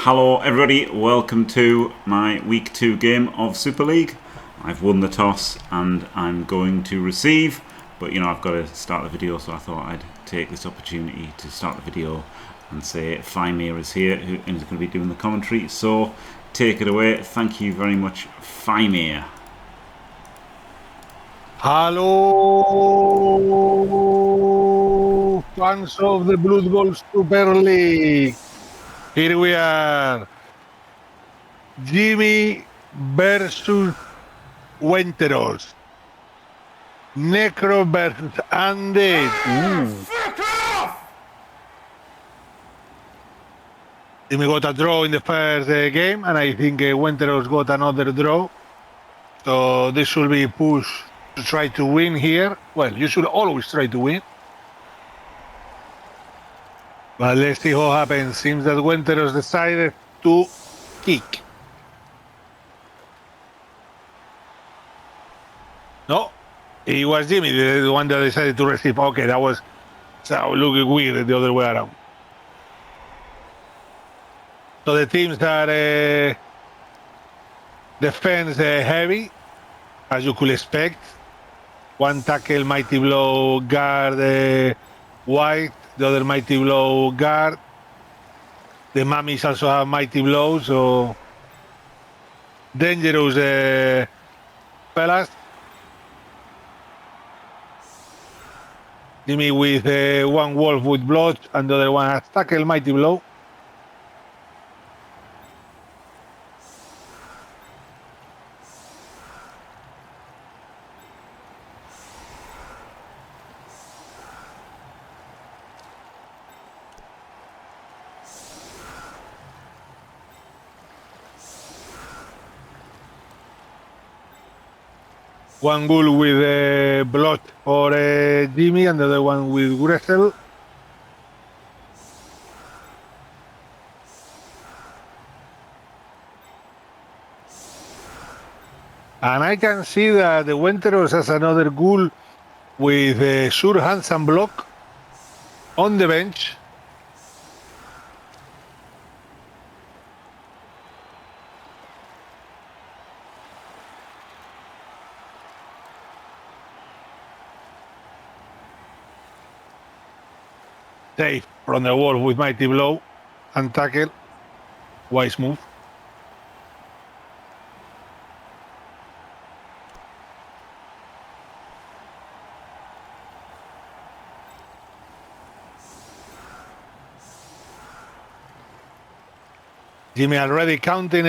Hello everybody, welcome to my week 2 game of Super League. I've won the toss and I'm going to receive, but I've got to start the video, so I thought I'd take this opportunity to start the video and say Faemir is here and is going to be doing the commentary, so take it away. Thank you very much, Faemir. Hello, fans of the bloodbowl Super League. Here we are. Jimmy versus Wenteros. Necro versus Undead. Fuck off! Jimmy got a draw in the first game, and I think Wenteros got another draw. So this should be push to try to win here. Well, you should always try to win. But let's see what happens. Seems that Wenteros decided to kick. No, it was Jimmy, the one that decided to receive. Okay, that was looking weird the other way around. So the teams are defense heavy, as you could expect. One tackle, mighty blow, guard white. The other mighty blow, guard. The mummies also have mighty blow, so dangerous fellas. Jimmy with one wolf with blood, and the other one has tackle, mighty blow. One ghoul with blood for Jimmy, and the other one with Gressel. And I can see that the Wenteros has another ghoul with sure hands and block on the bench. Safe from the wall with mighty blow and tackle. Wise move. Jimmy already counting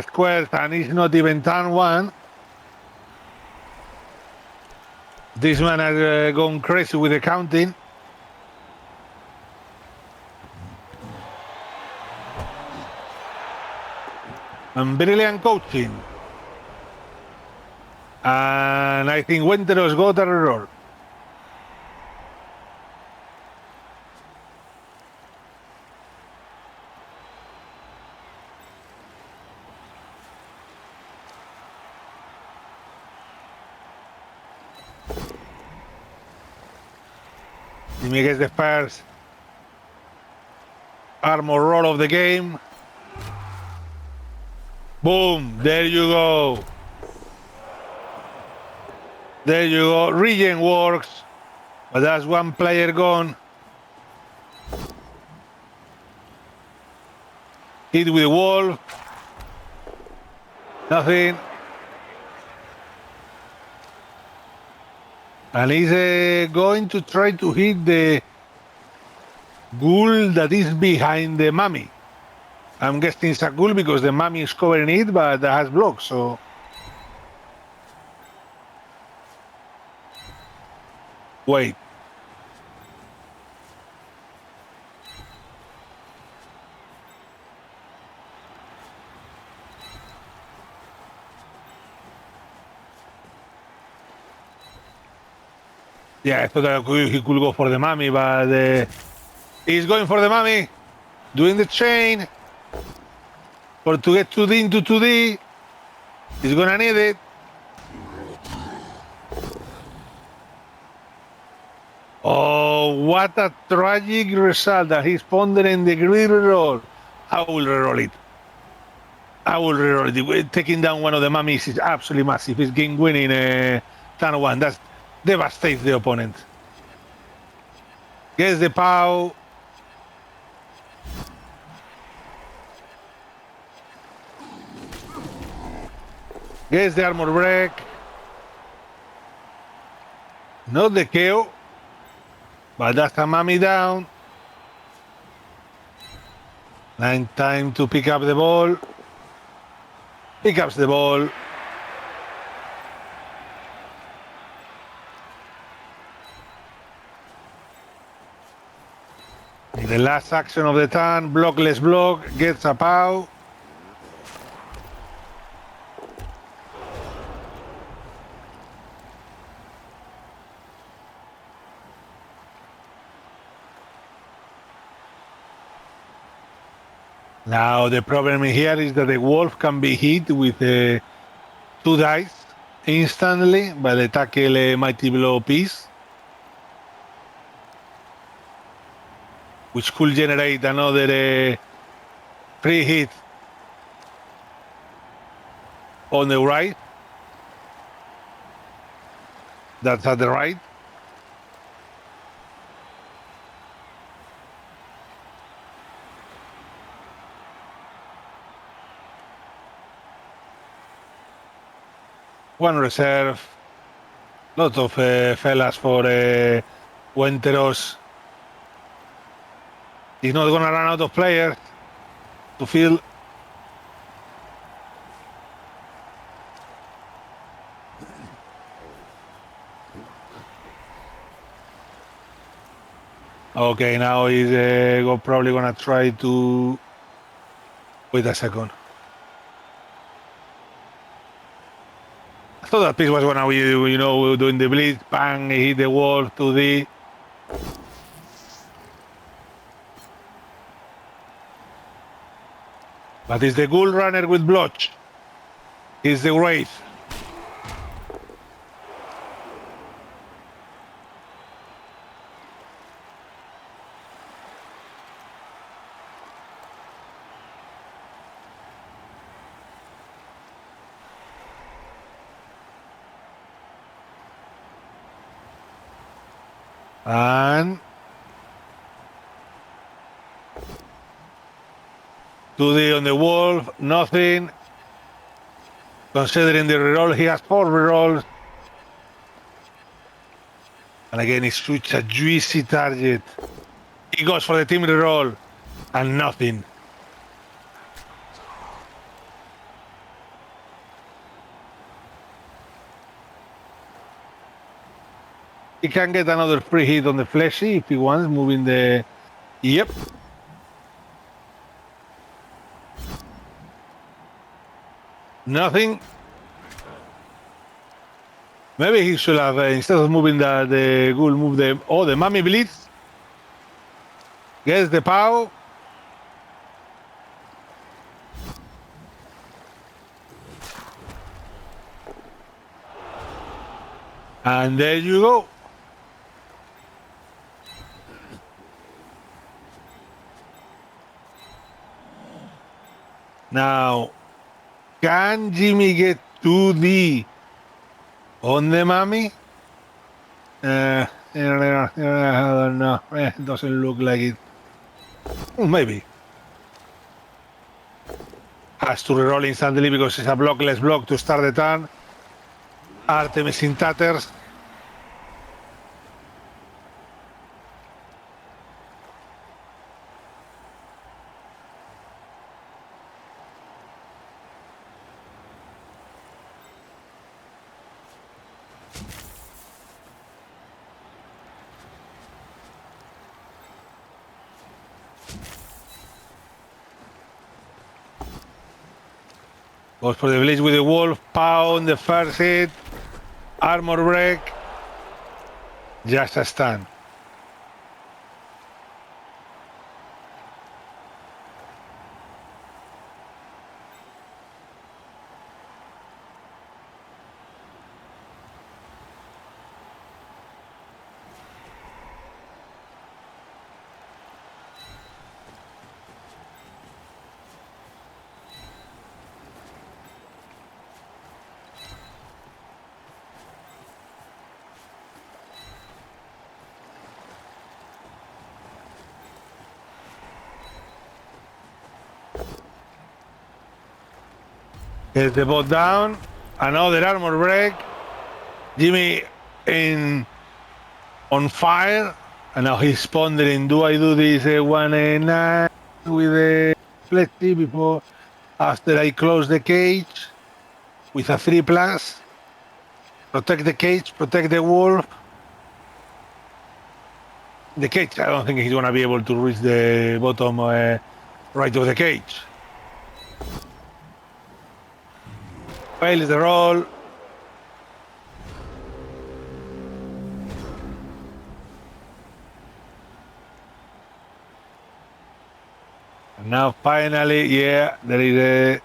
squares and he's not even turn one. This man has gone crazy with the counting. And brilliant coaching. And I think Wenteros got an error. Jimmy gets the first armor roll of the game. Boom, there you go. There you go. Regen works, but that's one player gone. Hit with the wall. Nothing. And he's going to try to hit the ghoul that is behind the mummy. I'm guessing it's a ghoul because the mummy is covering it, but that has blocks, so. Wait. Yeah, I thought that he could go for the mummy, but he's going for the mummy. Doing the chain. For to get 2D into 2D. He's gonna need it. Oh, what a tragic result that he's pondering the grid roll. I will reroll it. I will reroll it. Taking down one of the mummies is absolutely massive. It's game winning turn one. That devastates the opponent. Gets the POW. Gets the armor break. Not the KO. But that's a mummy down. 9 time to pick up the ball. Pick up the ball. The last action of the turn, blockless block, gets a POW. Now the problem here is that the wolf can be hit with 2 dice instantly by the tackle mighty blow piece, which could generate another free hit on the right. That's at the right. One reserve. Lot of fellas for Wenteros. He's not gonna run out of players to field. Okay, now he's probably gonna try to. Wait a second. I thought that piece was gonna be, doing the blitz, bang, hit the wall 2D. But it's the Ghoul Runner with Blotch. It's the Wraith. And 2D on the wolf, nothing. Considering the reroll, he has 4 rerolls. And again, it's such a juicy target. He goes for the team reroll and nothing. He can get another free hit on the fleshy if he wants, moving the... Yep. Nothing. Maybe he should have, instead of moving the ghoul, move the... Oh, the mummy blitz. Gets the POW. And there you go. Now, can Jimmy get 2D on the mummy? I don't know. It doesn't look like it. Maybe. Has to reroll instantly because it's a blockless block to start the turn. Artemis in tatters. Goes for the blitz with the wolf, pound the first hit, armor break, just a stun. Gets the bot down. Another armor break. Jimmy on fire. And now he's pondering, do I do this 1-9 with the flexi before, after I close the cage with a 3+? Protect the cage, protect the wolf. The cage, I don't think he's going to be able to reach the bottom right of the cage. Fails the roll. And now finally, yeah, there is a...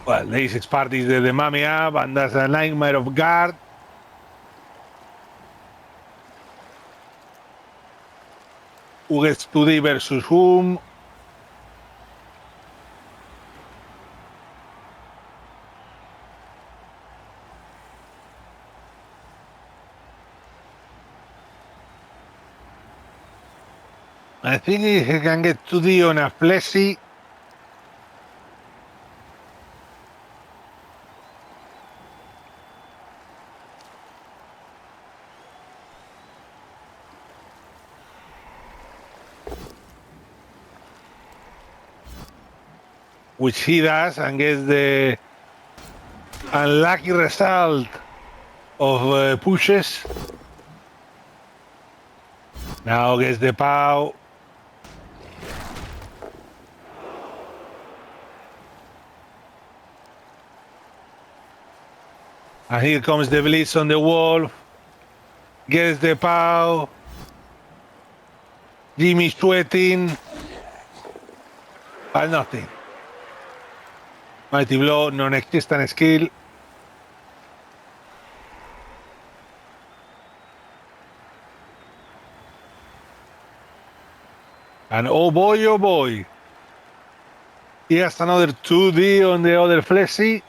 Well, the easiest part is the mummy up, and that's a nightmare of guard. Who gets 2D versus whom? I think he can get 2D on a fleshy. Which he does, and gets the unlucky result of pushes. Now gets the POW. And here comes the blitz on the wolf. Gets the POW. Jimmy sweating. But nothing. Mighty blow, non-existent skill. And oh boy, he has another 2D on the other fleshy.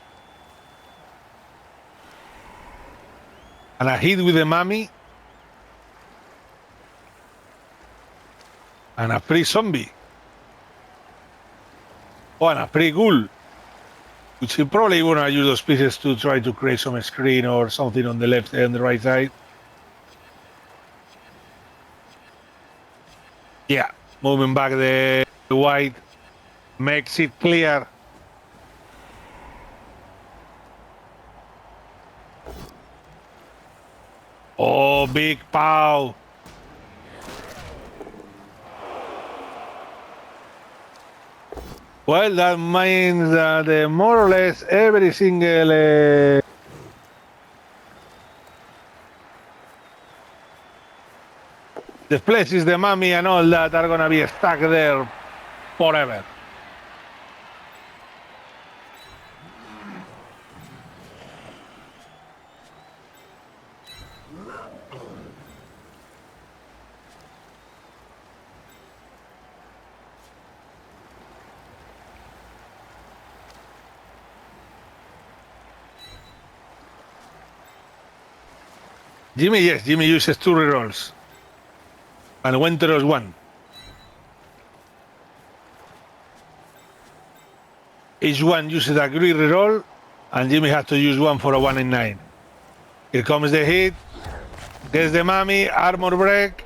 And a hit with the mummy. And a free zombie. Oh, and a free ghoul. Which he probably want to use those pieces to try to create some screen or something on the left and the right side. Yeah, moving back the white makes it clear. Oh, big POW. Well, that means that more or less every single the places, the mummy and all that are gonna be stuck there forever. Jimmy, yes, Jimmy uses 2 rerolls. And Wenteros 1. Each one uses a green reroll, and Jimmy has to use 1 for a 1-9. Here comes the hit. Gets the mummy, armor break.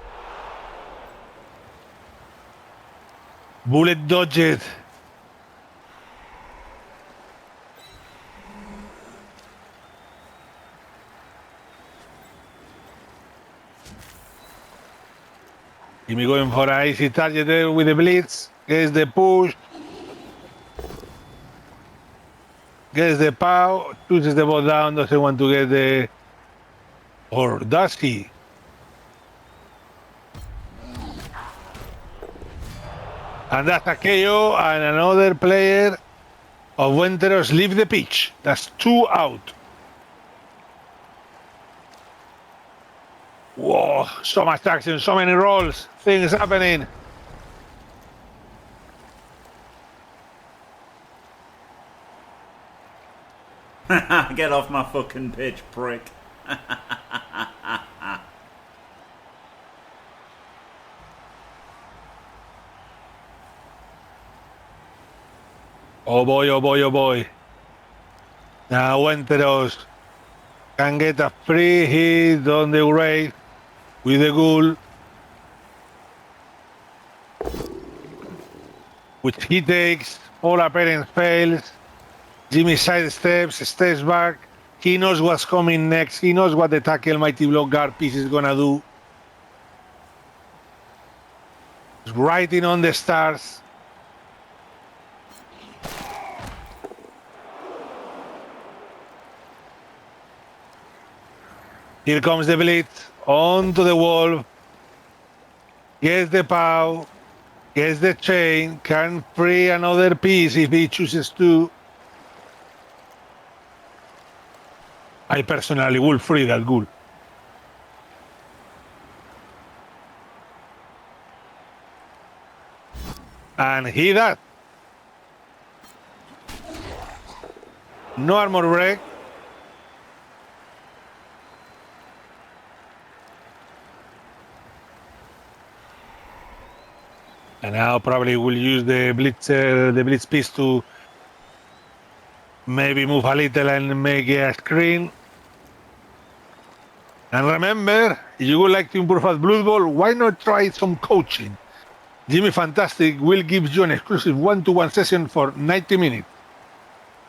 Bullet dodged. Jimmy going for an easy target there with the blitz. Gets the push. Gets the POW. Pushes the ball down. Doesn't want to get the... Or does he? And that's a KO, and another player of Wenteros leave the pitch. That's 2 out. Whoa, so much action, so many rolls, things happening. Get off my fucking pitch, prick. Oh boy, oh boy, oh boy. Now Wenteros can get a free hit on the grave with the ghoul, which he takes. All appearance fails. Jimmy sidesteps, steps back. He knows what's coming next. He knows what the tackle mighty blow guard piece is gonna do. He's writing on the stars. Here comes the blitz onto the wall. Gets the pow. Gets the chain. Can free another piece if he chooses to. I personally will free that ghoul. And he does. No armor break. And now probably will use the blitz piece to maybe move a little and make a screen. And remember, if you would like to improve at Blood Bowl, why not try some coaching? Jimmy Fantastic will give you an exclusive one-to-one session for 90 minutes.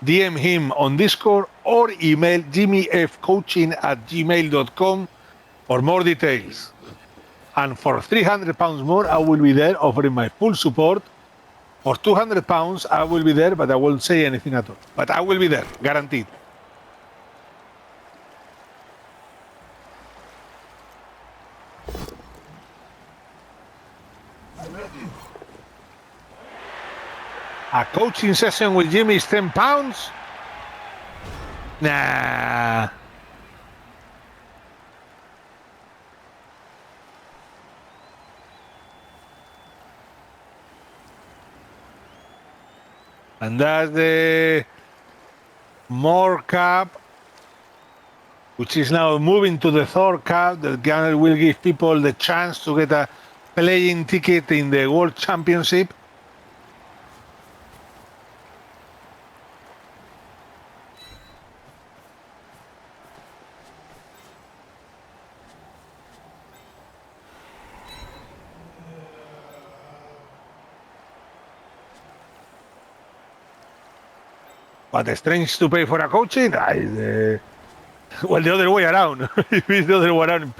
DM him on Discord or email jimmyfcoaching@gmail.com for more details. And for £300 more, I will be there offering my full support. For £200, I will be there, but I won't say anything at all. But I will be there, guaranteed. A coaching session with Jimmy is £10? Nah. And that's the more cap, which is now moving to the third cap. The gunner will give people the chance to get a playing ticket in the World Championship. But strange to pay for a coaching? Well, the other way around. If it's the other way around,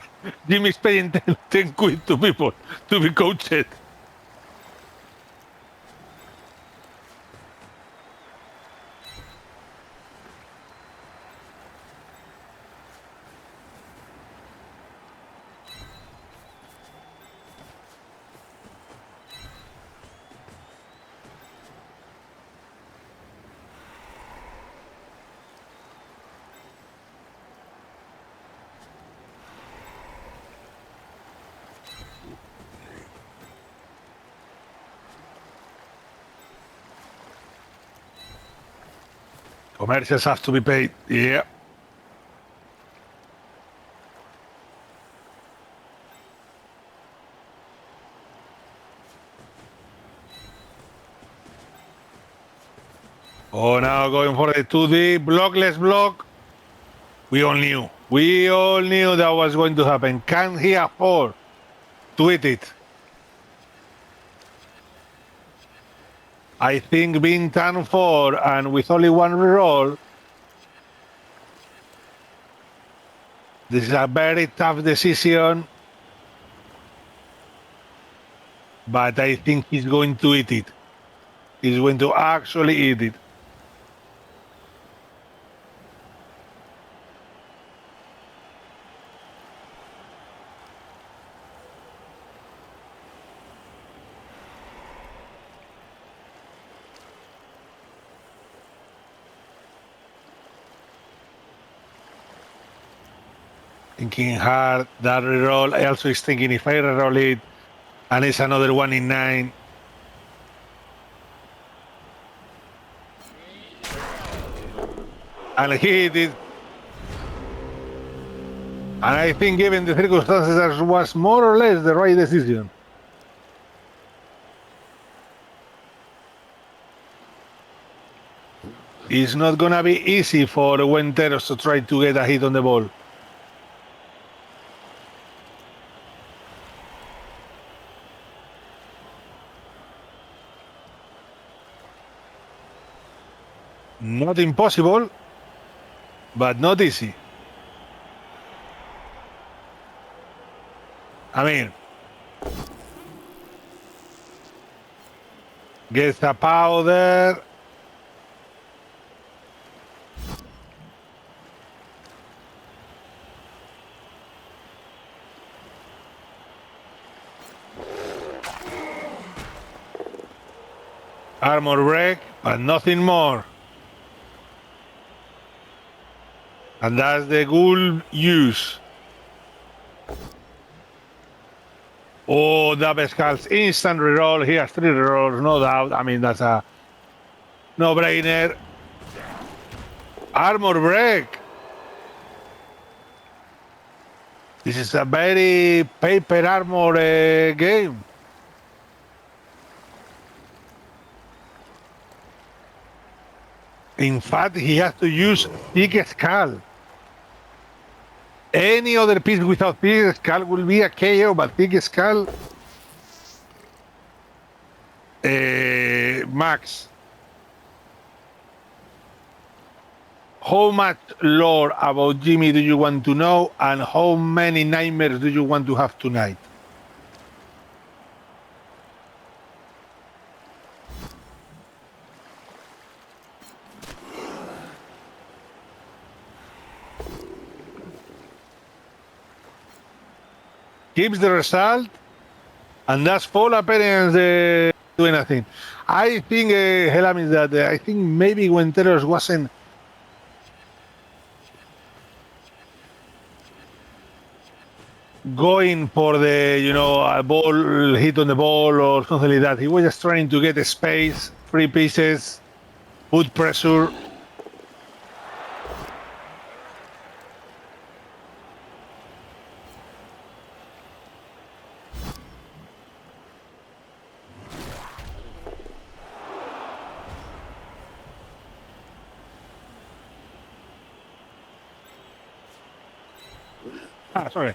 Jimmy's paying 10 quid to people to be coached. Commercials have to be paid. Yeah. Oh, now going for the 2D. Blockless block. We all knew. We all knew that was going to happen. Can he afford to eat it? I think being turn 4 and with only one reroll, this is a very tough decision. But I think he's going to eat it. He's going to actually eat it. Thinking hard, that reroll. I also is thinking if I reroll it, and it's another 1 in 9. And he hit it. And I think given the circumstances, that was more or less the right decision. It's not gonna be easy for Wenteros to try to get a hit on the ball. Not impossible, but not easy. I mean, gets a powder. Armor break, but nothing more. And that's the ghoul use. Oh, double skulls, instant reroll. He has 3 rerolls, no doubt. I mean, that's a no-brainer. Armor break. This is a very paper armor game. In fact, he has to use thick skull. Any other piece without thick skull will be a KO, but thick skull, max. How much lore about Jimmy do you want to know, and how many nightmares do you want to have tonight? Keeps the result, and that's full appearance doing nothing. I think, Helam, is that I think maybe Wenteros wasn't going for the, a ball hit on the ball or something like that. He was just trying to get space, 3 pieces, put pressure. Sorry.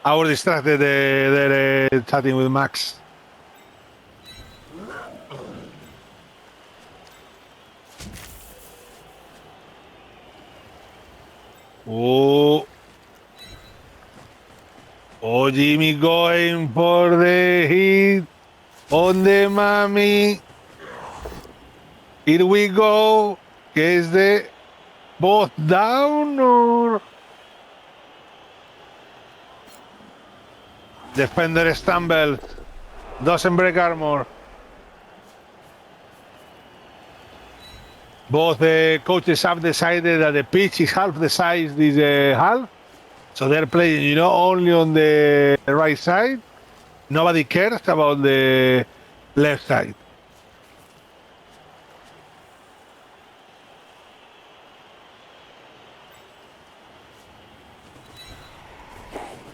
I was distracted there chatting with Max. Oh, Jimmy going for the hit on the mummy. Here we go. Is the both down or? Defender stumbles, doesn't break armor. Both coaches have decided that the pitch is half the size this half, so they're playing, only on the right side. Nobody cares about the left side.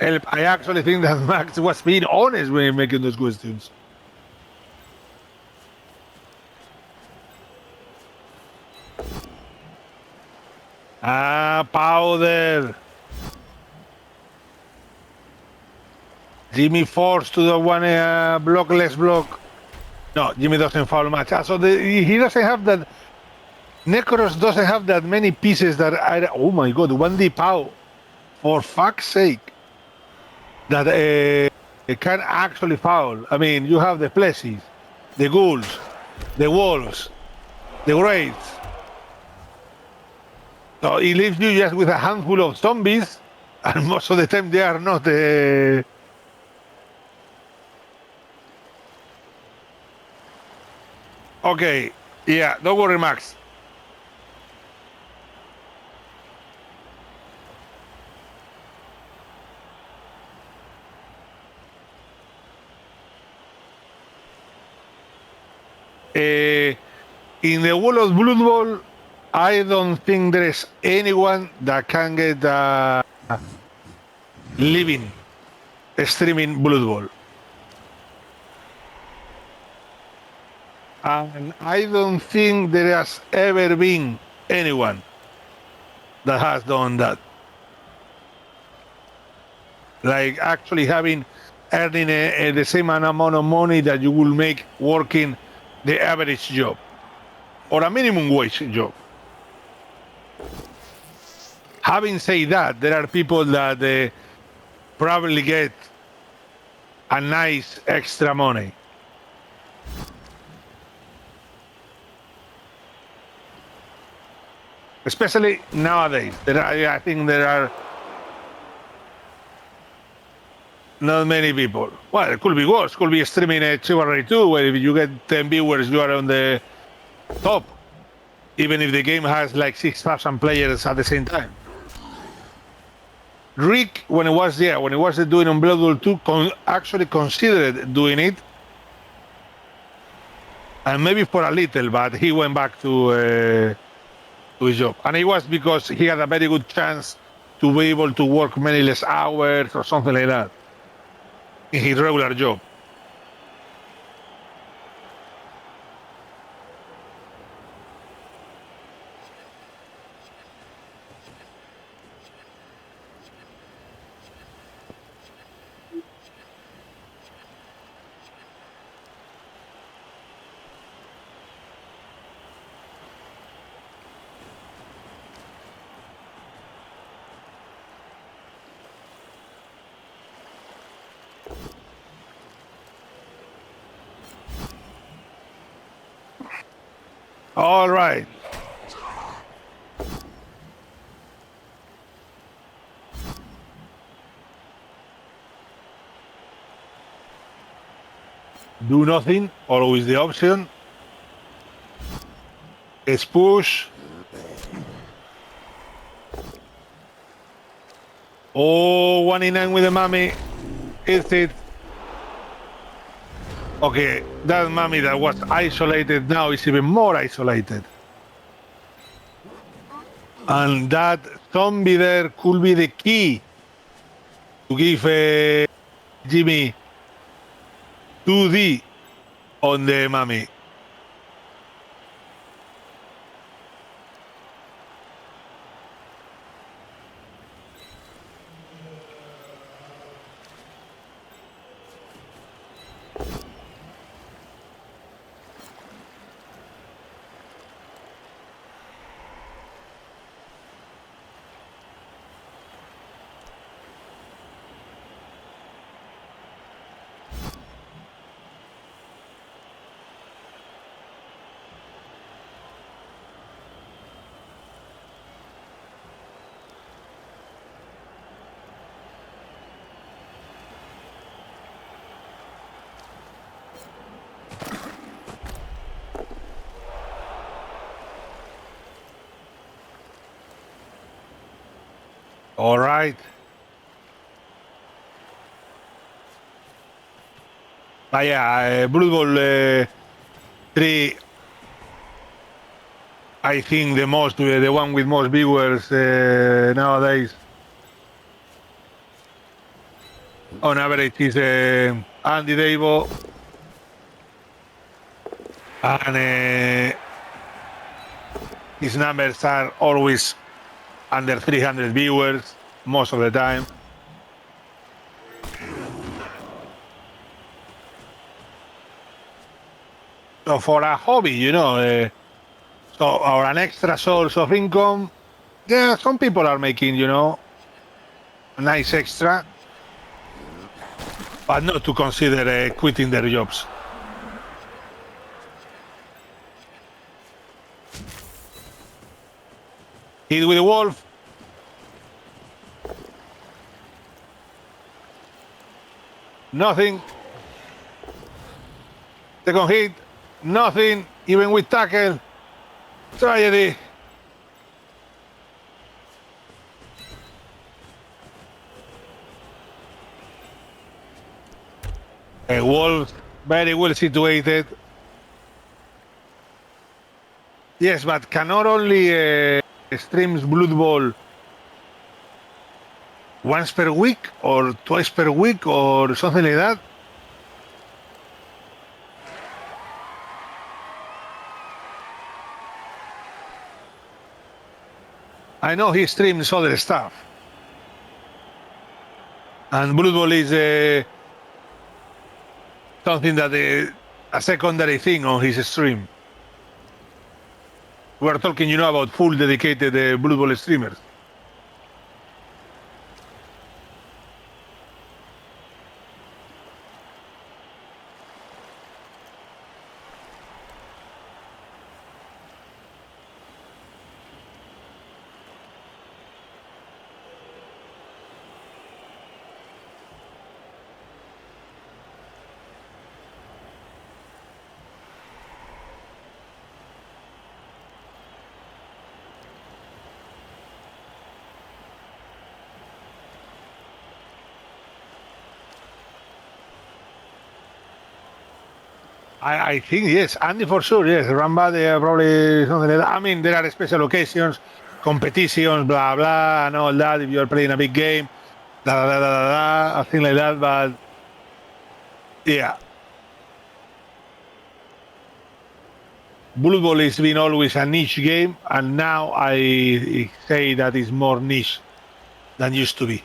I actually think that Max was being honest when making those questions. Powder. Jimmy forced to the one blockless block. No, Jimmy doesn't foul much. So he doesn't have that. Necros doesn't have that many pieces that are. Oh my god, 1D pow. For fuck's sake. That can actually foul. I mean, you have the fleshies, the ghouls, the wolves, the wraiths. So it leaves you just with a handful of zombies, and most of the time they are not. Okay, yeah, don't worry, Max. In the world of Blood Bowl, I don't think there is anyone that can get living streaming Blood Bowl. And I don't think there has ever been anyone that has done that. Like actually earning the same amount of money that you will make working the average job or a minimum wage job. Having said that, there are people that probably get a nice extra money. Especially nowadays. I think there are not many people. Well, it could be worse. Could be streaming a Chivalry 2 where if you get 10 viewers, you are on the top. Even if the game has like 6,000 players at the same time. Rick, when it was doing on Blood Bowl 2, actually considered doing it. And maybe for a little, but he went back to his job. And it was because he had a very good chance to be able to work many less hours or something like that in his regular job. All right. Do nothing, always the option. It's push. Oh, 1-9 with the mummy. Is it? Okay, that mummy that was isolated now is even more isolated. And that zombie there could be the key to give Jimmy 2D on the mummy. All right. But yeah, Blood Bowl 3, I think the one with most viewers nowadays, on average, is Andy Davo. And his numbers are always under 300 viewers most of the time. So for a hobby, or an extra source of income, yeah, some people are making, a nice extra, but not to consider quitting their jobs. Hit with the wolf. Nothing. Second hit. Nothing. Even with tackle. Tragedy. A wolf, very well situated. Yes, but cannot only streams Blood Bowl once per week or twice per week or something like that. I know he streams other stuff. And Blood Bowl is something that a secondary thing on his stream. We're talking, about full dedicated Blood Bowl streamers. I think yes, Andy for sure, yes. Ramba, they are probably something like that. I mean, there are special occasions, competitions, blah blah, and all that. If you are playing a big game, da da da da da, a thing like that. But yeah, Blood Bowl has been always a niche game, and now I say that it's more niche than used to be.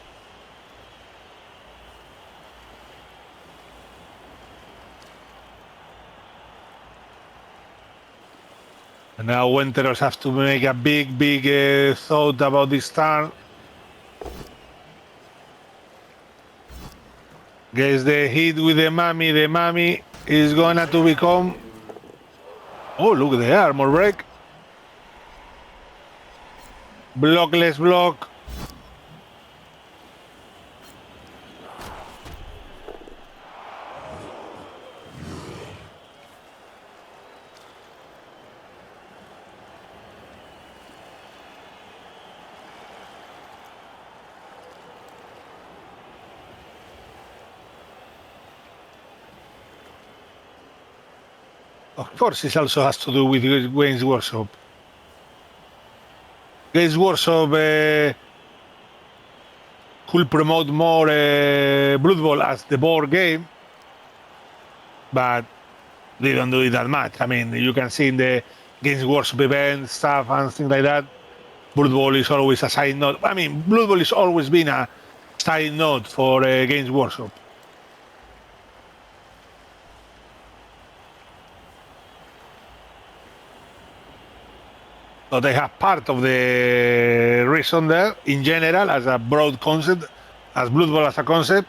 And now Wenteros have to make a big thought about this turn. Gets the hit with the mummy. The mummy is gonna to become. Oh, look at the armor break. Blockless block. Of course, it also has to do with Games Workshop. Games Workshop could promote more Blood Bowl as the board game, but they don't do it that much. I mean, you can see in the Games Workshop event stuff and things like that, Blood Bowl is always a side note. I mean, Blood Bowl has always been a side note for Games Workshop. So they have part of the reason there in general as a broad concept, as Blood Bowl as a concept,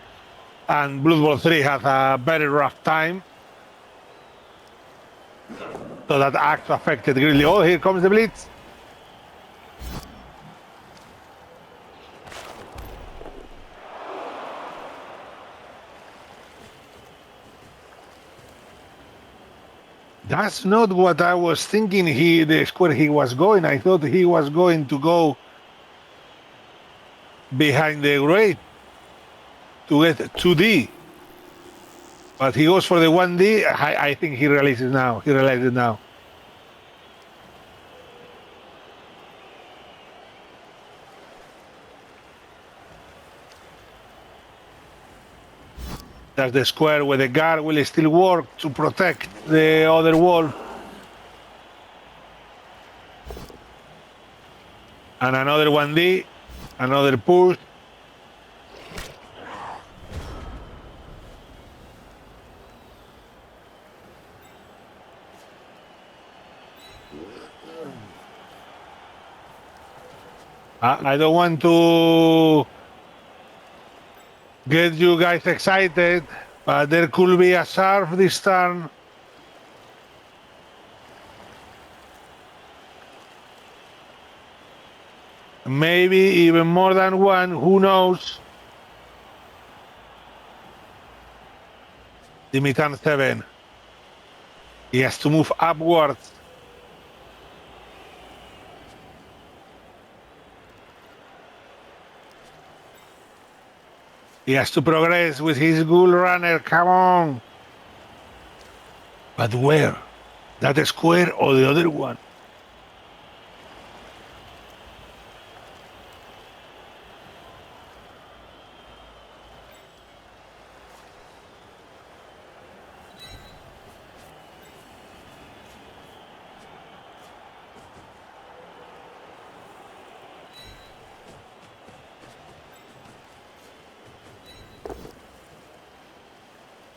and Blood Bowl 3 has a very rough time. So that act affected greatly. Oh, here comes the blitz. That's not what I was thinking. The square he was going. I thought he was going to go behind the grate to get 2D. But he goes for the 1D. I think he realizes now. He realized it now. That's the square where the guard will still work to protect the other wall. And another 1D, another push. I don't want to get you guys excited, but there could be a surf this turn. Maybe even more than one, who knows? Dimitan 7. He has to move upwards. He has to progress with his ghoul runner, come on. But where? That square or the other one?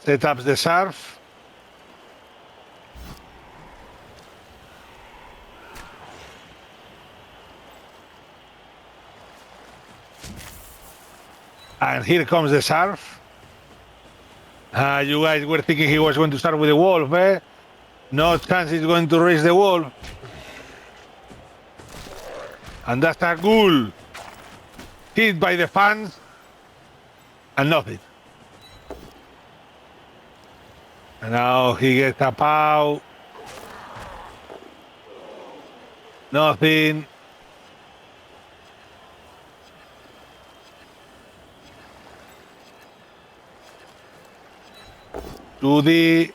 Set up the surf. And here comes the surf. You guys were thinking he was going to start with the wolf, eh? No chance he's going to raise the wolf. And that's a ghoul. Hit by the fans. And nothing. And now he gets a pow. Nothing. To the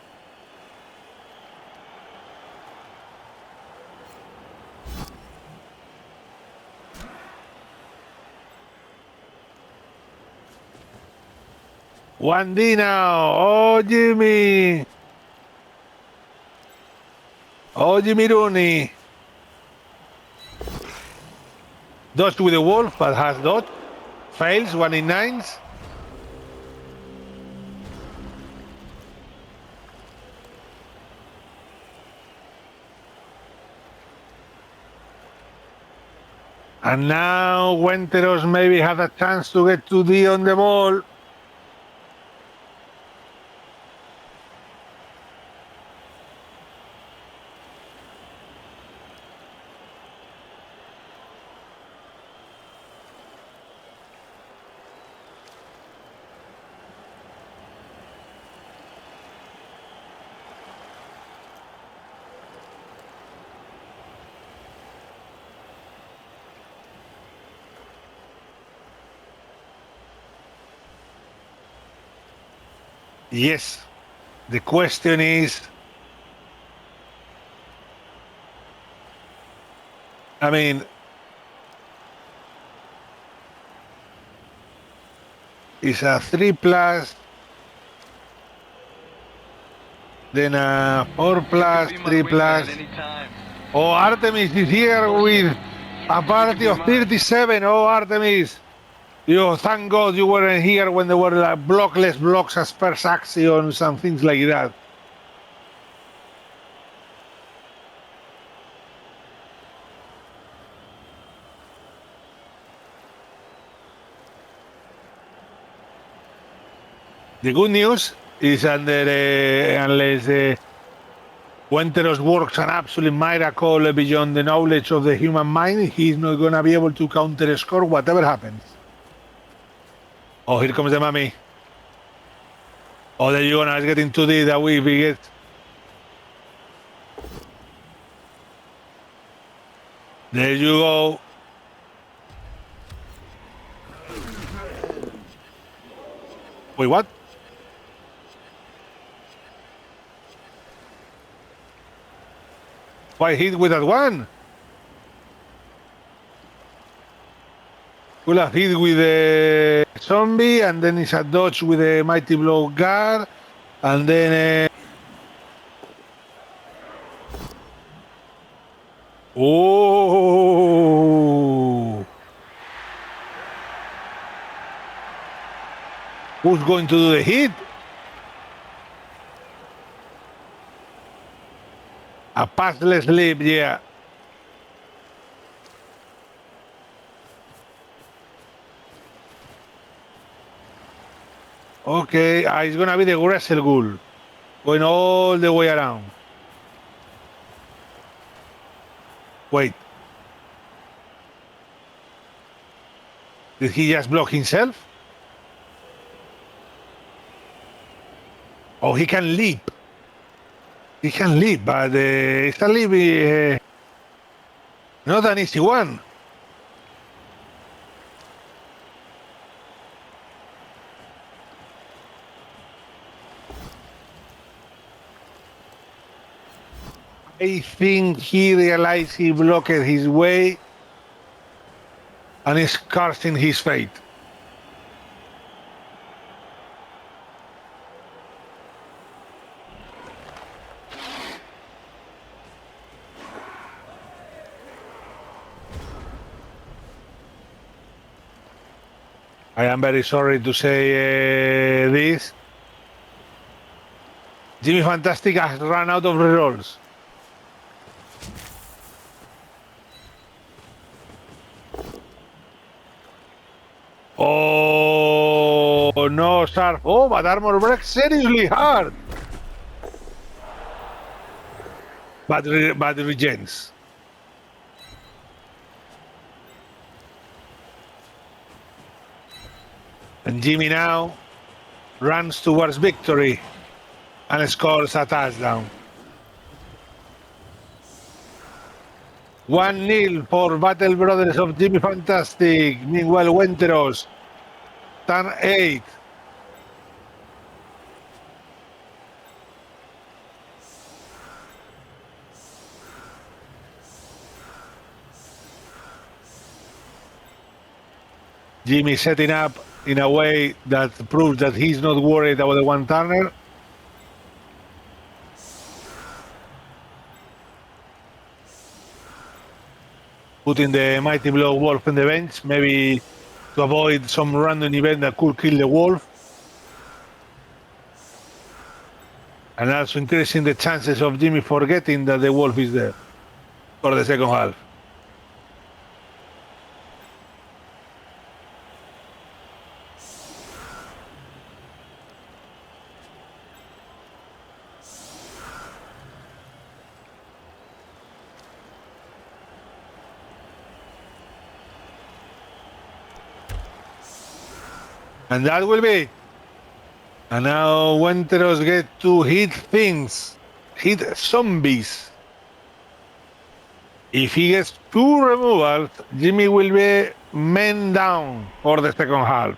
one D now. Oh, Jimmy. Oh, Jimmy Rooney. Dodge with the wolf, but has dodge. Fails, 1 in 9s. And now Wenteros maybe have a chance to get 2D on the ball. Yes. The question is, I mean, it's a 3+, then a 4+, 3+. Oh, Artemis is here with a party of 37. Oh, Artemis. You thank God you weren't here when there were like blockless blocks as per actions and things like that. The good news is unless Wenteros works an absolute miracle beyond the knowledge of the human mind, he's not going to be able to counter score whatever happens. Oh, here comes the mummy. Oh, there you go. Now it's getting too deep that we get. There you go. Wait, what? Why hit with that one? We'll have hit with the zombie, and then it's a dodge with a mighty blow guard, and then oh, who's going to do the hit? A passless leap, yeah. Okay, it's gonna be the Wrestle Ghoul, going all the way around. Wait. Did he just block himself? Oh, he can leap. He can leap, but it's a leap, not an easy one. I think he realized he blocked his way and is cursing his fate. I am very sorry to say this, Jimmy Fantastic has run out of rerolls. Oh no, Sharp. Oh, but armor breaks seriously hard. But regens. And Jimmy now runs towards victory and scores a touchdown. 1-0 for Battle Brothers of Jimmy Fantastic. Meanwhile, Wenteros, turn 8. Jimmy setting up in a way that proves that he's not worried about the one-turner. Putting the Mighty Blow Wolf in the bench, maybe to avoid some random event that could kill the Wolf. And also increasing the chances of Jimmy forgetting that the Wolf is there for the second half. And that will be. And now Wenteros get to hit things, hit zombies. If he gets 2 removals, Jimmy will be men down for the second half.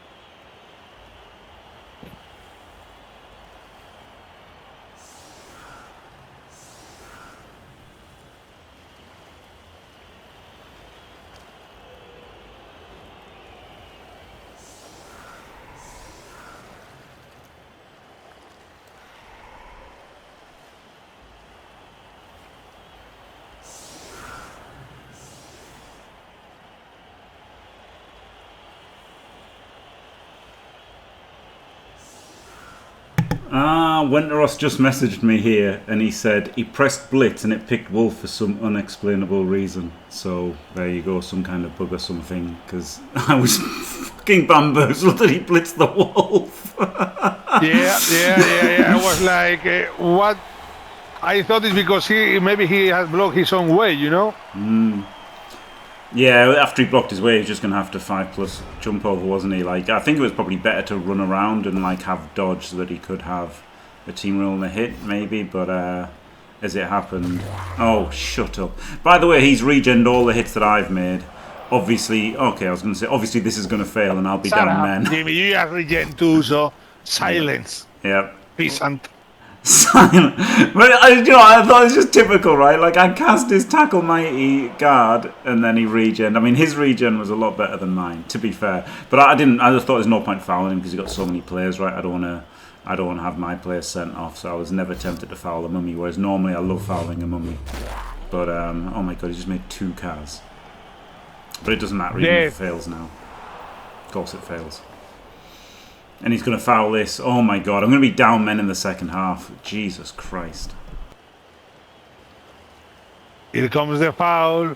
Wenteros just messaged me here and he said he pressed Blitz and it picked Wolf for some unexplainable reason. So there you go, some kind of bug or something, because I was fucking bamboozled that he blitzed the Wolf. Yeah. I was like, what? I thought it's because maybe he has blocked his own way, you know? Yeah, after he blocked his way, he was just going to have to 5+ jump over, wasn't he? Like, I think it was probably better to run around and like have dodge so that he could have a team roll and a hit, maybe. But as it happened, oh, shut up! By the way, he's regened all the hits that I've made. Obviously, okay, I was going to say, obviously this is going to fail and I'll be down men. Jimmy, you have regen too, so silence. Yep. Peasant. Silent. But I thought it was just typical, right? Like I cast his tackle mighty guard and then he regen. I mean, his regen was a lot better than mine, to be fair. But I didn't. I just thought there's no point fouling him because he got so many players, right? I don't want to have my players sent off. So I was never tempted to foul the mummy. Whereas normally I love fouling a mummy. But oh my god, he just made 2 cars. But it doesn't matter. Even if it fails now. Of course it fails. And he's going to foul this. Oh my god, I'm going to be down men in the second half. Jesus Christ. Here comes the foul.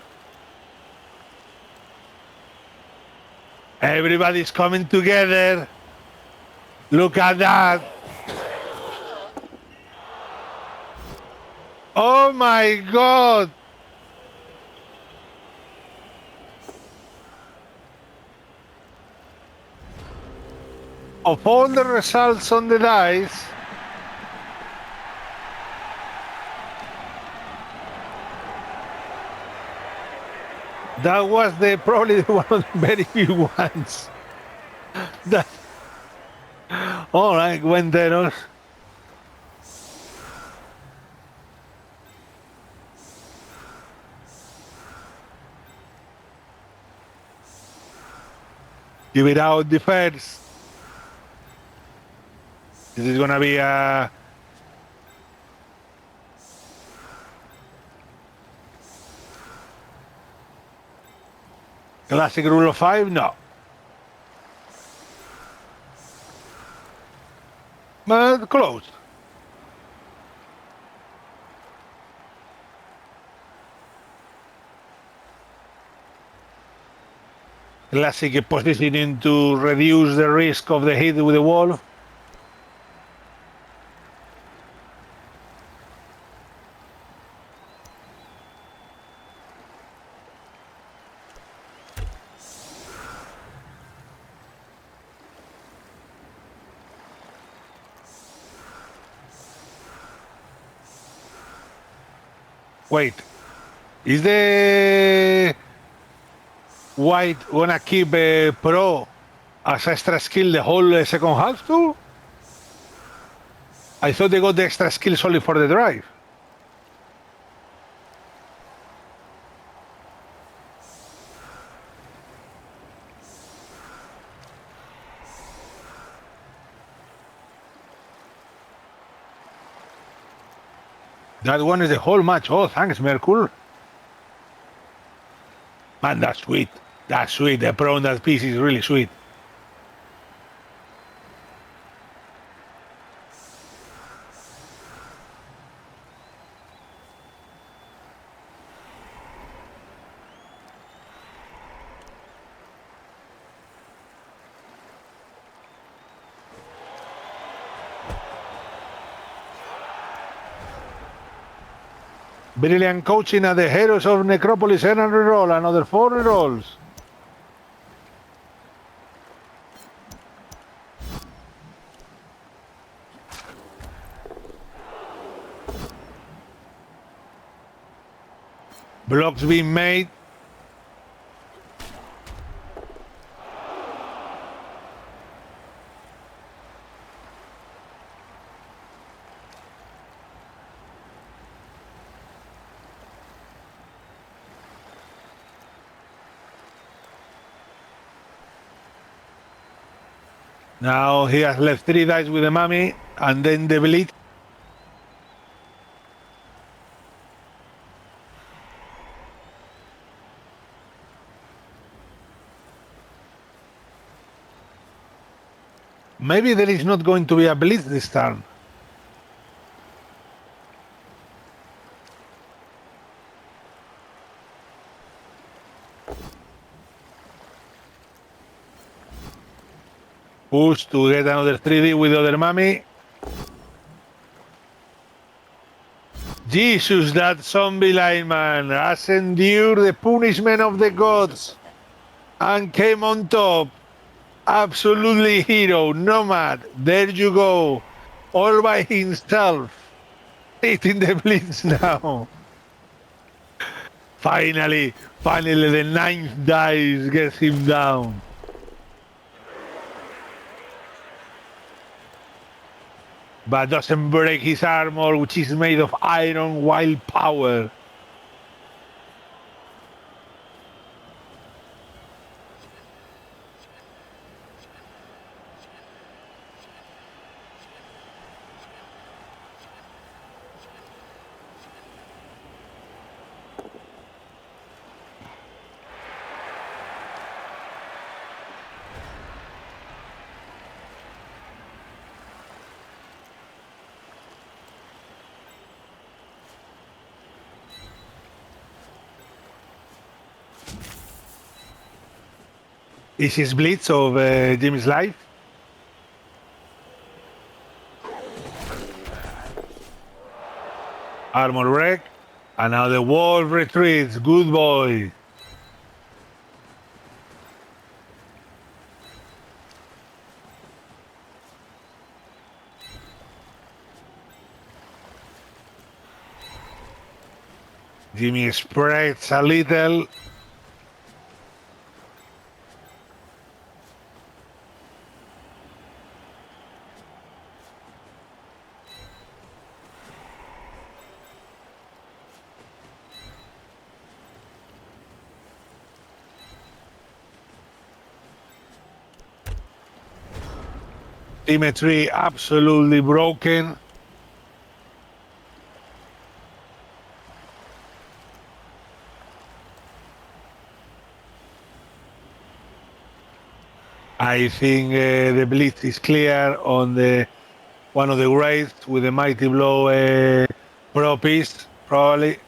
Everybody's coming together. Look at that. Oh my god. Of all the results on the dice, that was probably one of the very few ones. All right, Wenteros. Give it out defense. This is gonna be a classic rule of 5. No, but close. Classic positioning to reduce the risk of the hit with the wolf. Wait, is the white gonna keep pro as extra skill the whole second half too? I thought they got the extra skills only for the drive. That one is the whole match. Oh, thanks, Merkur. Man, that's sweet. That's sweet. The pro on that piece is really sweet. Brilliant coaching at the Heroes of Necropolis and reroll. Another 4 rerolls. Blocks being made. Now he has left 3 dice with the mummy and then the bleed. Maybe there is not going to be a blitz this turn. Push to get another 3D with the other mummy. Jesus, that zombie lineman has endured the punishment of the gods and came on top. Absolutely hero, nomad. There you go. All by himself. Hitting the blitz now. Finally, the 9th dice gets him down. But doesn't break his armor, which is made of iron wild power. Is his blitz of Jimmy's life? Armor wreck. And now the wolf retreats. Good boy. Jimmy spreads a little. Symmetry absolutely broken. I think the blitz is clear on the one of the wraiths with the mighty blow pro piece, probably.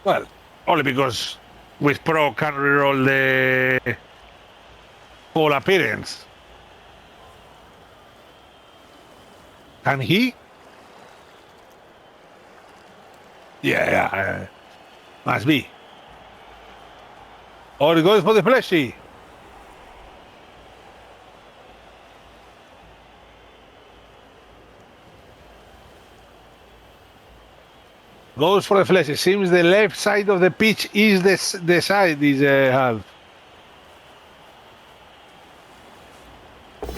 Well, only because with Pro can reroll the full appearance. Can he? Yeah, must be. Or he goes for the fleshy. Goes for the flesh. It seems the left side of the pitch is the side is half.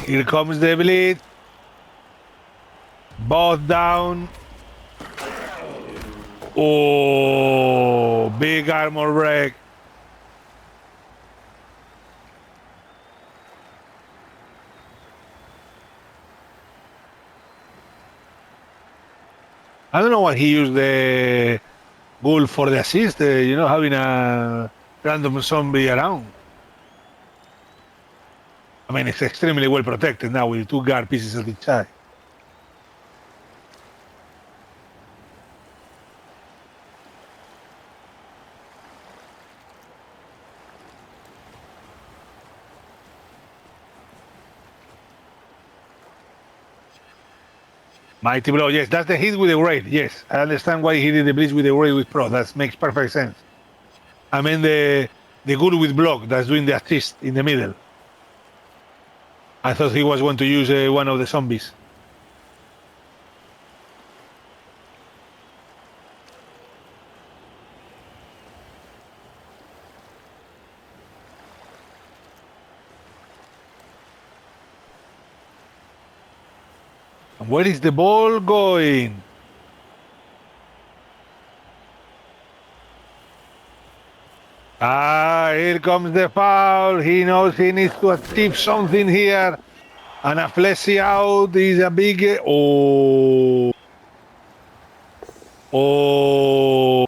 Here comes the bleed. Both down. Oh, big armor break. I don't know why he used the goal for the assist, having a random zombie around. I mean, it's extremely well protected now with 2 guard pieces at each side. Mighty blow, yes, that's the hit with the wraith. Yes, I understand why he did the blitz with the wraith with pro. That makes perfect sense. I mean the good with block that's doing the assist in the middle. I thought he was going to use one of the zombies. And where is the ball going? Here comes the foul. He knows he needs to achieve something here. And a fleshy out is a big... Oh. Oh.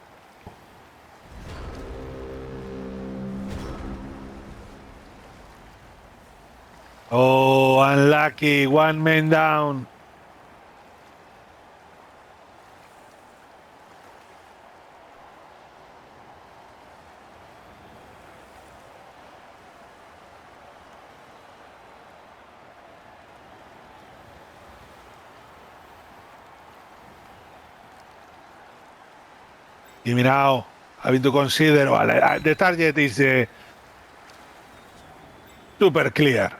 Oh, unlucky. 1 man down. Give me now. Having to consider... Well, the target is super clear.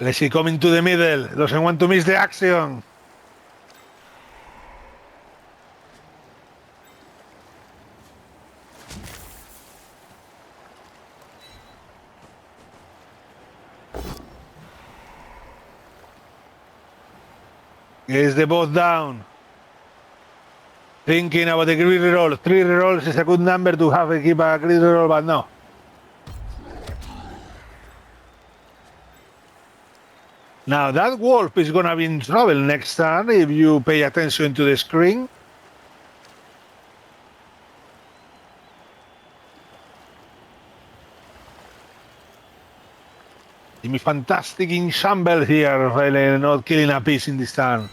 Let's see, coming to the middle. Doesn't want to miss the action. Gets the both down. Thinking about the grid reroll. 3 rerolls is a good number to have to keep a grid reroll, but no. Now that wolf is gonna be in trouble next turn if you pay attention to the screen. Jimmy fantastic in shamble here, really not killing a piece in this turn.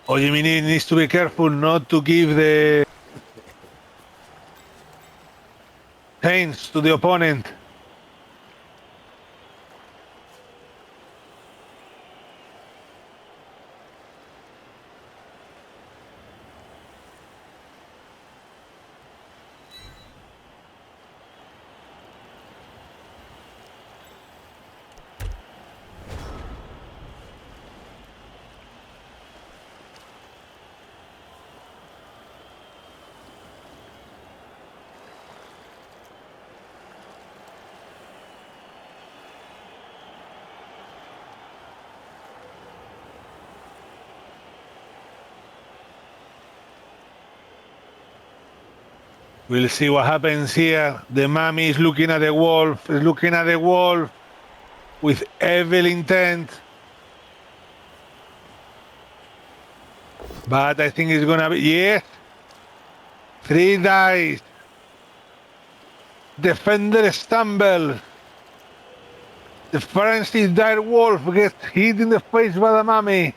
Oh, Jimmy needs to be careful not to give the chains to the opponent. We'll see what happens here. The mummy is looking at the wolf, with evil intent. But I think it's gonna be, yes. 3 dice. Defender stumble. The frenzied dire wolf gets hit in the face by the mummy.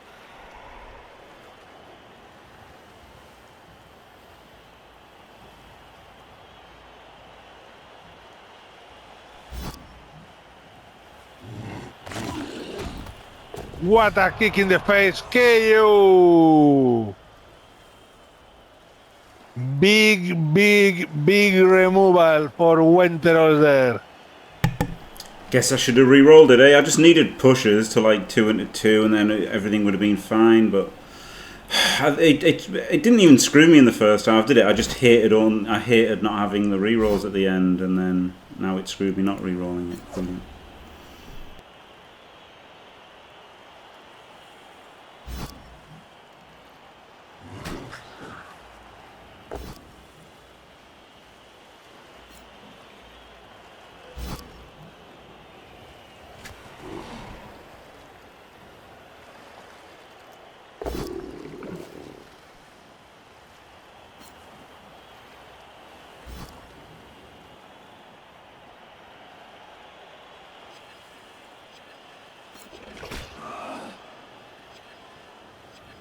What a kick in the face, KO! Big removal for Wenteros there. Guess I should have re-rolled it, eh? I just needed pushes to like 2 into 2 and then everything would have been fine, but it didn't even screw me in the first half, did it? I just hated not having the re-rolls at the end, and then now it screwed me not re-rolling it. Brilliant.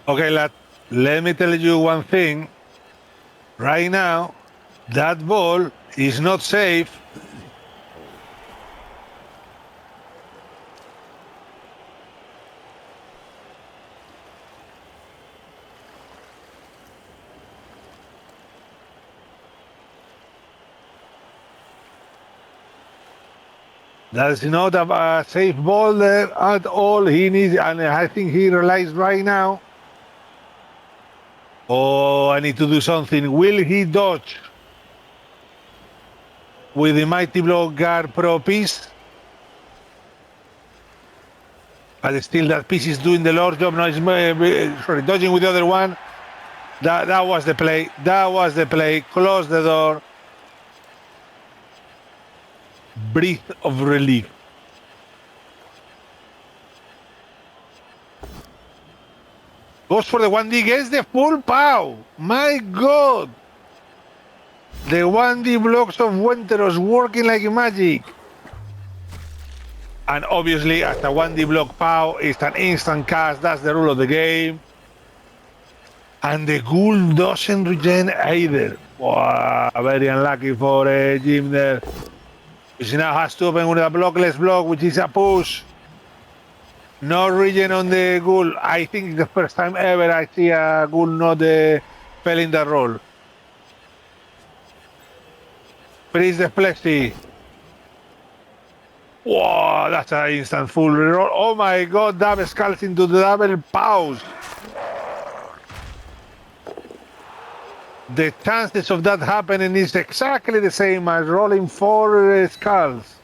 Okay, lad, let me tell you one thing. Right now, that ball is not safe. That's not a safe ball there at all. He needs, and I think he realized right now. Oh, I need to do something. Will he dodge with the Mighty Blow Guard Pro piece? But still, that piece is doing the Lord job. Now he's sorry, dodging with the other one. That was the play. That was the play. Close the door. Breath of relief. Goes for the 1D, gets the full pow. My God. The 1D blocks of Wenteros working like magic. And obviously, after 1D block pow, it's an instant cast. That's the rule of the game. And the ghoul doesn't regen either. Wow, very unlucky for Jim there. He now has to open with a blockless block, which is a push. No regen on the ghoul. I think it's the first time ever I see a ghoul not failing the roll. Freeze the fleshy. Wow, that's an instant full reroll. Oh my God, double skulls into the double pause. The chances of that happening is exactly the same as rolling 4 skulls.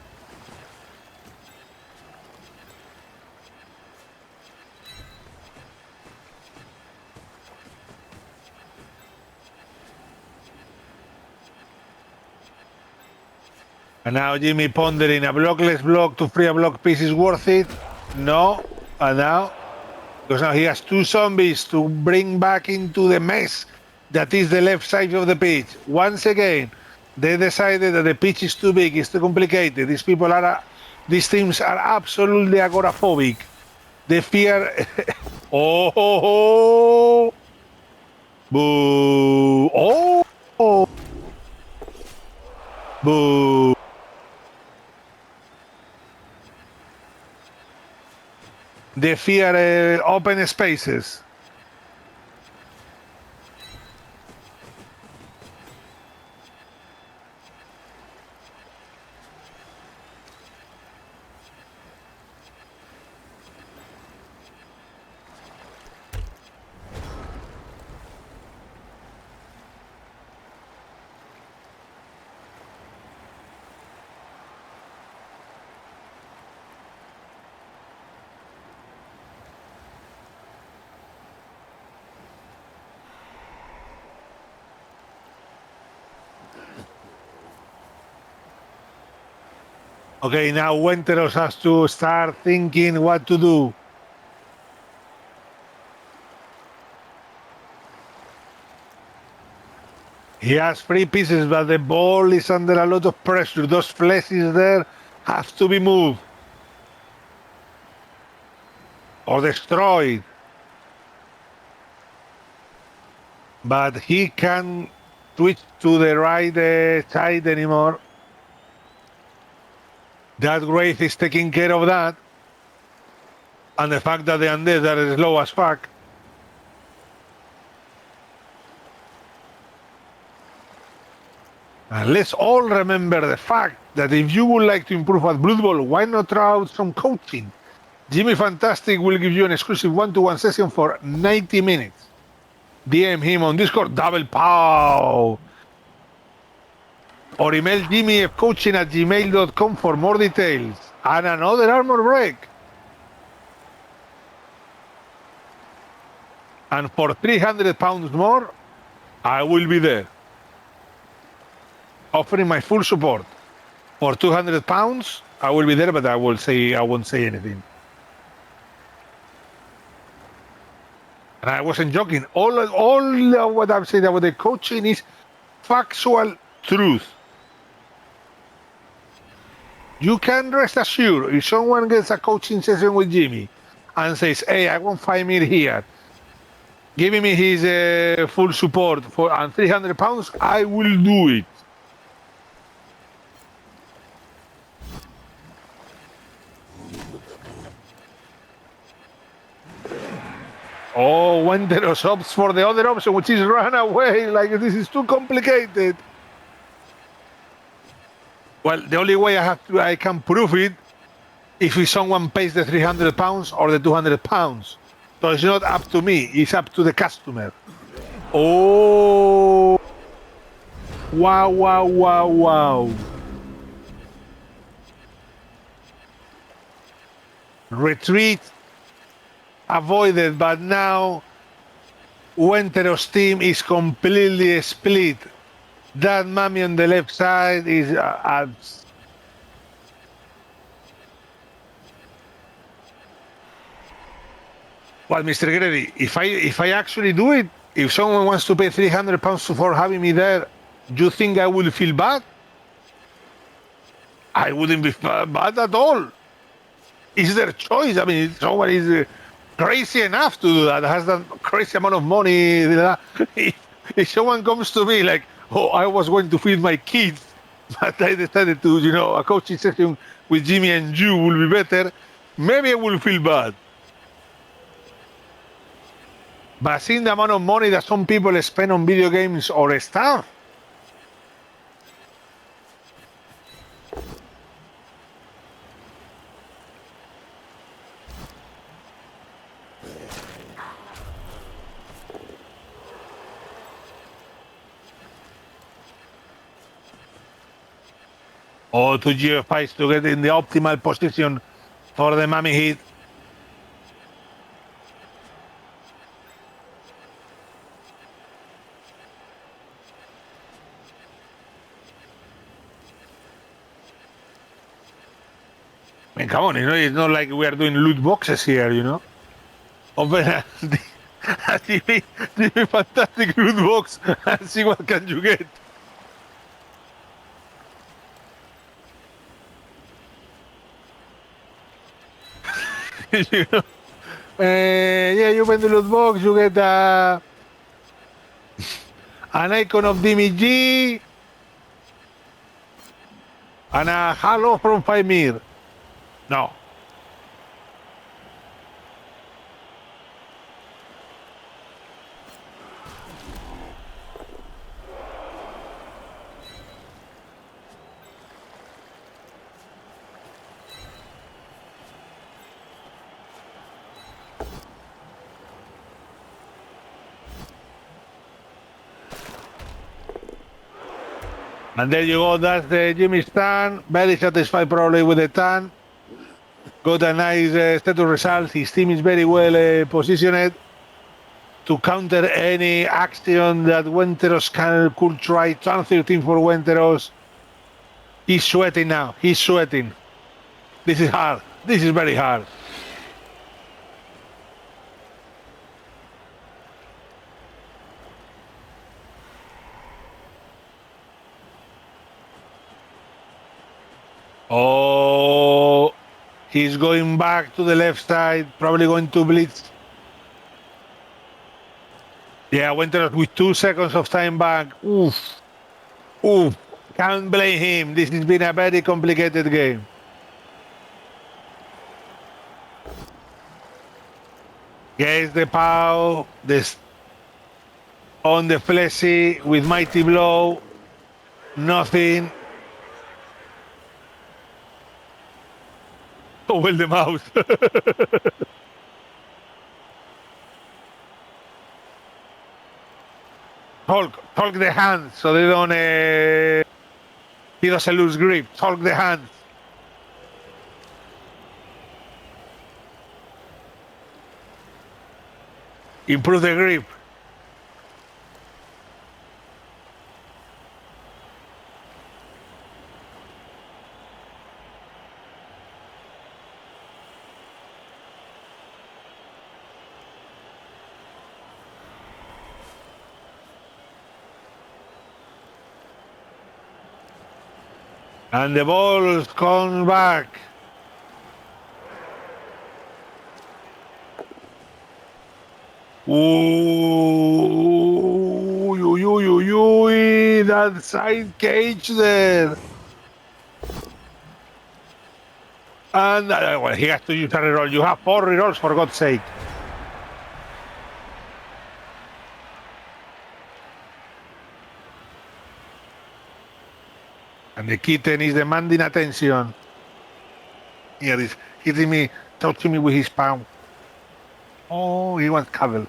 And now Jimmy pondering, a blockless block to free a block piece is worth it? No. And now, because now he has 2 zombies to bring back into the mess that is the left side of the pitch. Once again, they decided that the pitch is too big, it's too complicated. These teams are absolutely agoraphobic. They fear. Oh, boo! Oh, boo! They fear open spaces. Okay, now Wenteros has to start thinking what to do. He has 3 pieces, but the ball is under a lot of pressure. Those fleshes there have to be moved or destroyed. But he can't switch to the right side anymore. That Wraith is taking care of that. And the fact that the Undead are slow as fuck. And let's all remember the fact that if you would like to improve at Blood Bowl, why not try out some coaching? Jimmy Fantastic will give you an exclusive one-to-one session for 90 minutes. DM him on Discord, double pow! Or email jimmyfcoaching@gmail.com for more details. And another armor break. And for £300 more, I will be there, offering my full support. For £200, I will be there, but I won't say anything. And I wasn't joking. All what I'm saying about the coaching is factual truth. You can rest assured if someone gets a coaching session with Jimmy and says, "Hey, I want Faemir here, giving me his full support and £300, I will do it." Oh, Wenteros opts for the other option, which is run away. Like, this is too complicated. Well, the only way I can prove it if someone pays the £300 or the £200. So it's not up to me, it's up to the customer. Oh, wow, wow, wow, wow. Retreat avoided, but now Wenteros' team is completely split. That mummy on the left side is well, Mr. Grady, if I actually do it, if someone wants to pay £300 for having me there, do you think I will feel bad? I wouldn't be bad at all. It's their choice. I mean, someone is crazy enough to do that, has that crazy amount of money. If someone comes to me like, "Oh, I was going to feed my kids, but I decided to, a coaching session with Jimmy and you will be better," maybe I will feel bad. But seeing the amount of money that some people spend on video games or stuff, or to GFIs to get in the optimal position for the mummy hit. I mean, come on, it's not like we are doing loot boxes here, Open a fantastic loot box and see what can you get. Yeah, you open the loot box, you get an icon of DMG and a halo from Faemir. No. And there you go, that's the Jimmy's turn. Very satisfied probably with the turn. Got a nice set of results. His team is very well positioned to counter any action that Wenteros could try. Turn 13 for Wenteros. He's sweating now. He's sweating. This is hard. This is very hard. Oh, he's going back to the left side, probably going to blitz. Yeah, Wenteros with 2 seconds of time back. Oof. Oof. Can't blame him. This has been a very complicated game. Gets the pow. This on the fleshy with mighty blow. Nothing. Oh, well, the mouse. Talk the hands so they don't. He doesn't lose grip. Talk the hands. Improve the grip. And the ball comes back. Ooh, that side cage there. And well, he has to use a reroll. You have 4 rerolls, for God's sake. And the kitten is demanding attention. Here he's hitting me, touching me with his palm. Oh, he wants cuddle.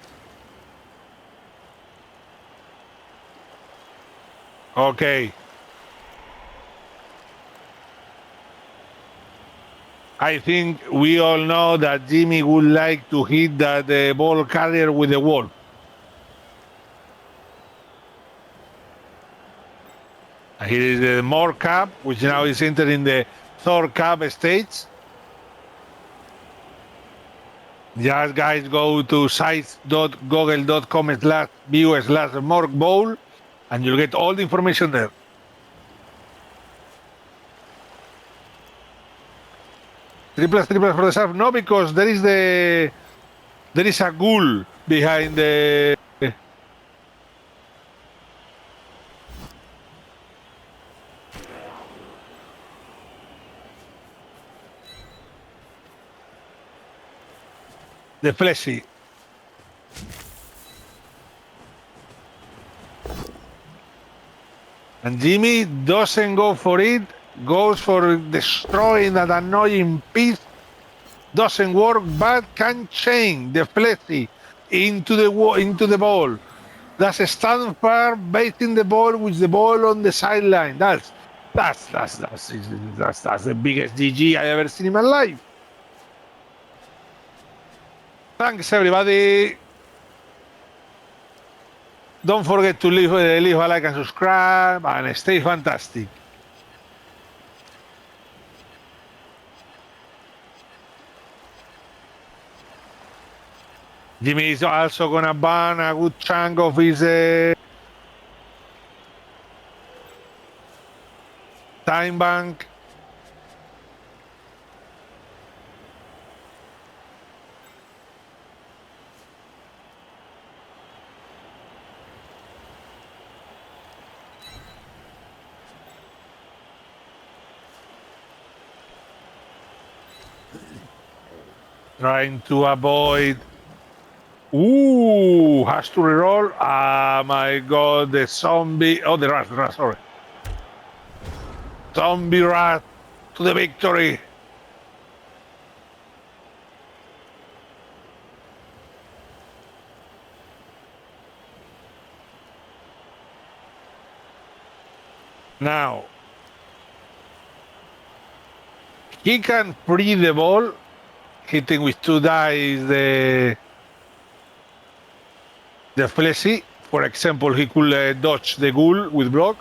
Okay. I think we all know that Jimmy would like to hit that ball carrier with the wall. And here is the more cap, which now is entering the third cap stage. Just guys go to sites.google.com/view/morkbowl and you'll get all the information there. Triple for the sub? No, because there is a ghoul behind the. The fleshy. And Jimmy doesn't go for it, goes for destroying that annoying piece. Doesn't work, but can chain the fleshy into the ball. That's a stand firm, baiting the ball with the ball on the sideline. That's the biggest GG I ever seen in my life. Thanks, everybody. Don't forget to leave a like and subscribe, and stay fantastic. Jimmy is also gonna ban a good chunk of his time bank. Trying to avoid. Ooh, has to reroll. Ah, my God, the zombie. Oh, the rat, sorry. Zombie rat to the victory. Now, he can free the ball, hitting with 2 dice the fleshy. For example, he could dodge the ghoul with block.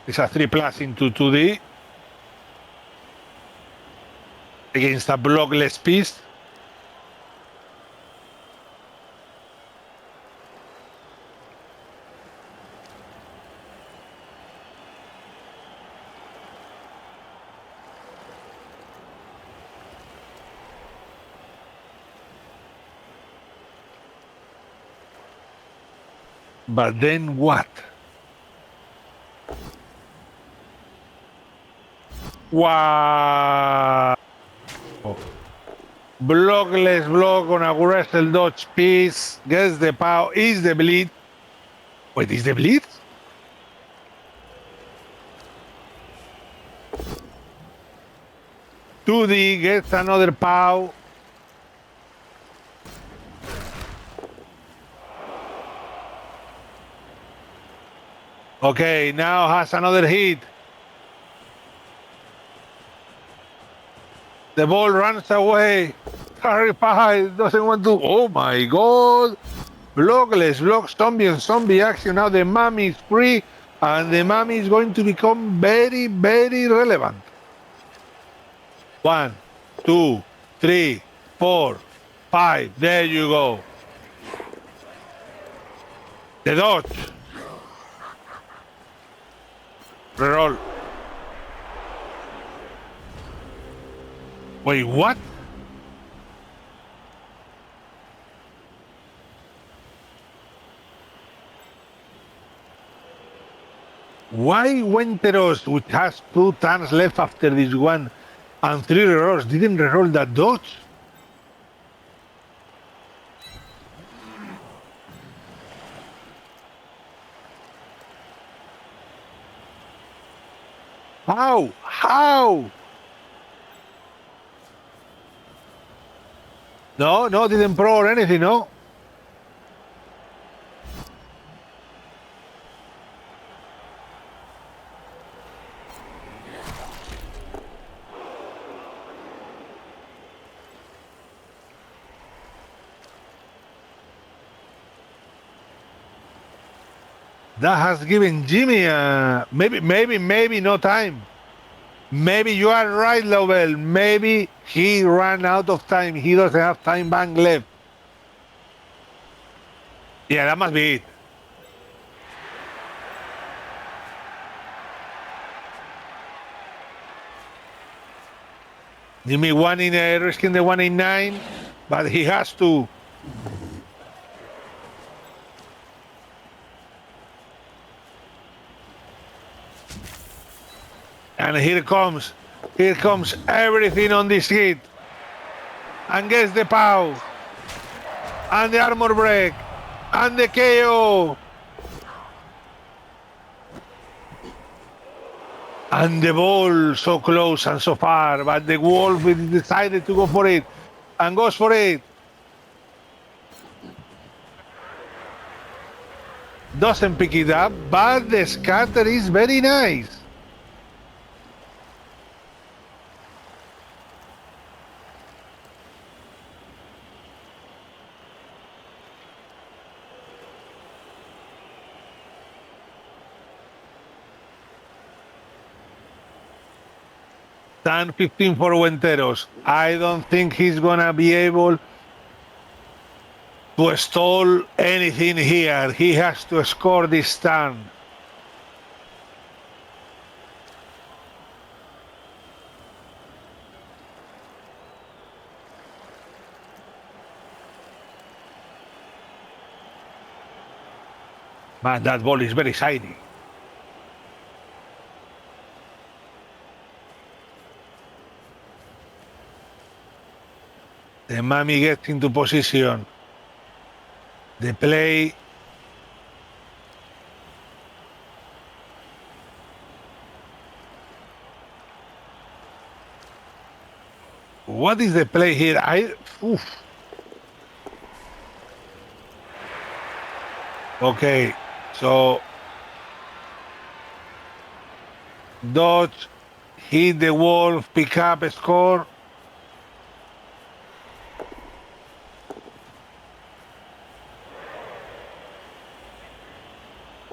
It's a 3+ into 2D against a blockless piece. But then what? Wow! Blockless block on a wrestle dodge piece. Gets the pow. Is the bleed. Wait, is the bleed? Two-D gets another pow. Okay, now has another hit. The ball runs away. Terrified, doesn't want to. Oh my god! Blockless, block zombie and zombie action. Now the mummy is free, and the mummy is going to become very, very relevant. 1, 2, 3, 4, 5. There you go. The dodge. Reroll. Wait, what? Why Wenteros, which has 2 turns left after this one, and 3 rerolls, didn't reroll that dodge? How? How? No, didn't pro or anything, no? That has given Jimmy maybe no time. Maybe you are right, Lovell. Maybe he ran out of time. He doesn't have time bank left. Yeah, that must be it. Jimmy risking the 1 in 9, but he has to. And here comes everything on this hit. And gets the pow. And the armor break. And the KO. And the ball so close and so far, but the wolf decided to go for it. And goes for it. Doesn't pick it up, but the scatter is very nice. Turn 15 for Wenteros. I don't think he's gonna be able to stall anything here. He has to score this turn. Man, that ball is very shiny. The mummy gets into position. The play. What is the play here? Oof. Okay, so dodge, hit the wall, pick up, score.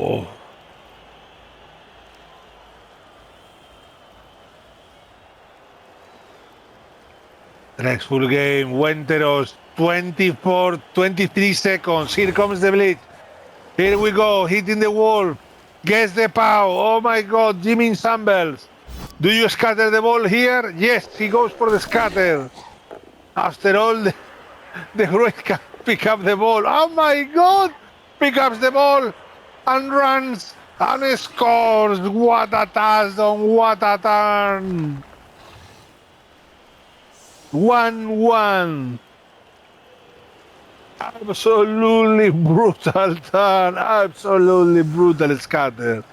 Oh. The next full game, Wenteros, 23 seconds. Here comes the blitz. Here we go, hitting the wall. Gets the pow. Oh my God, Jimmy Shambles. Do you scatter the ball here? Yes, he goes for the scatter. After all, the Hurricane can pick up the ball. Oh my God! Pick up the ball and runs and scores. What a touchdown! What a turn! 1-1. Absolutely brutal turn. Absolutely brutal scatter.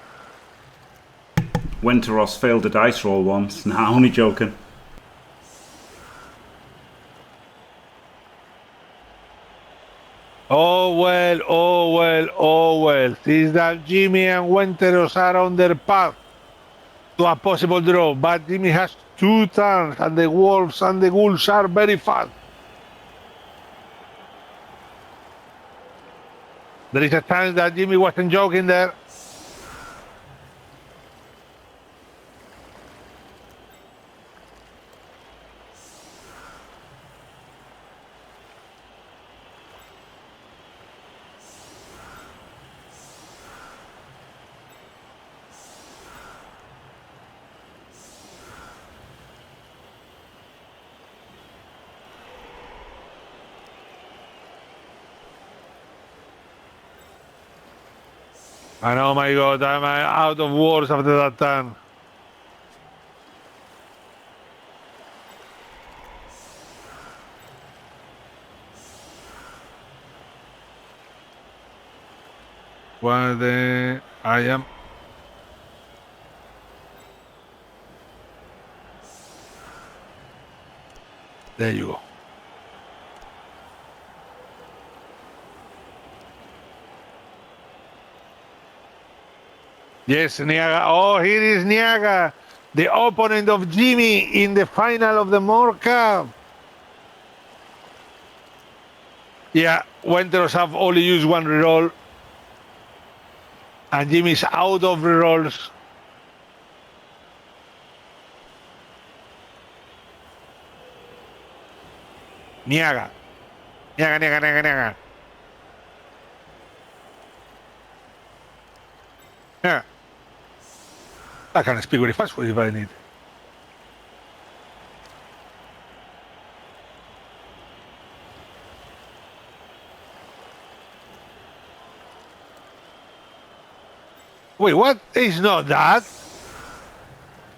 Wenteros failed a dice roll once. Nah, only joking. Oh well, oh well, oh well. Since that Jimmy and Wenteros are on their path to a possible draw, but Jimmy has 2 turns and the Wolves and the Ghouls are very fast. There is a chance that Jimmy wasn't joking there. And oh my God, I'm out of words after that turn. I am. There you go. Yes, Niaga. Oh, here is Niaga, the opponent of Jimmy in the final of the More Cup. Yeah, Wenteros have only used 1 reroll. And Jimmy's out of rerolls. Niaga. Niaga. Yeah. I can speak very fast if I need. Wait, what? It's not that.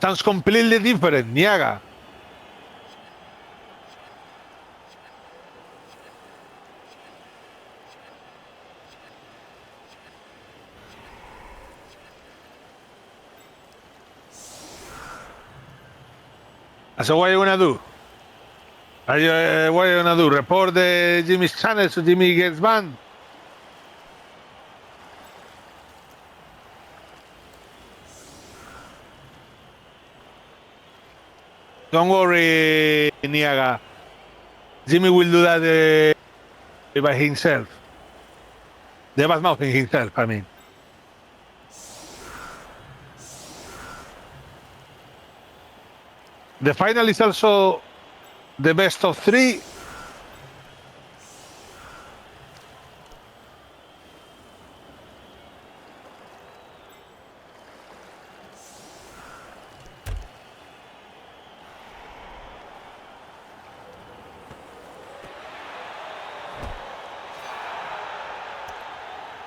Sounds completely different, Niaga. So what are you gonna do? What are you gonna do? Report the Jimmy's channel so Jimmy gets banned? Don't worry, Niaga. Jimmy will do that by himself. The bad mouthing himself, I mean. The final is also the best of 3.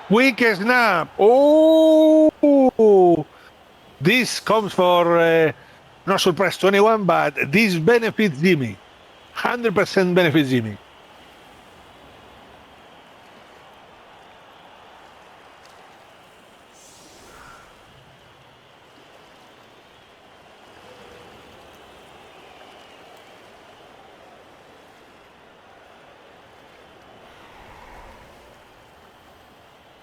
Quick snap. Oh, this comes for no surprise to anyone, but this benefits Jimmy. 100% benefits Jimmy.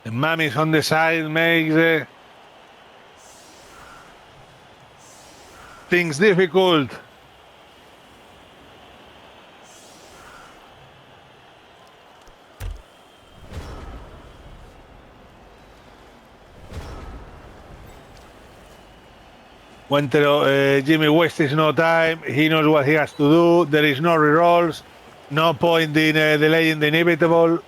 The Mammy's on the side makes things difficult. Wenteros, Jimmy wastes no time. He knows what he has to do. There is no rerolls. No point in delaying the inevitable.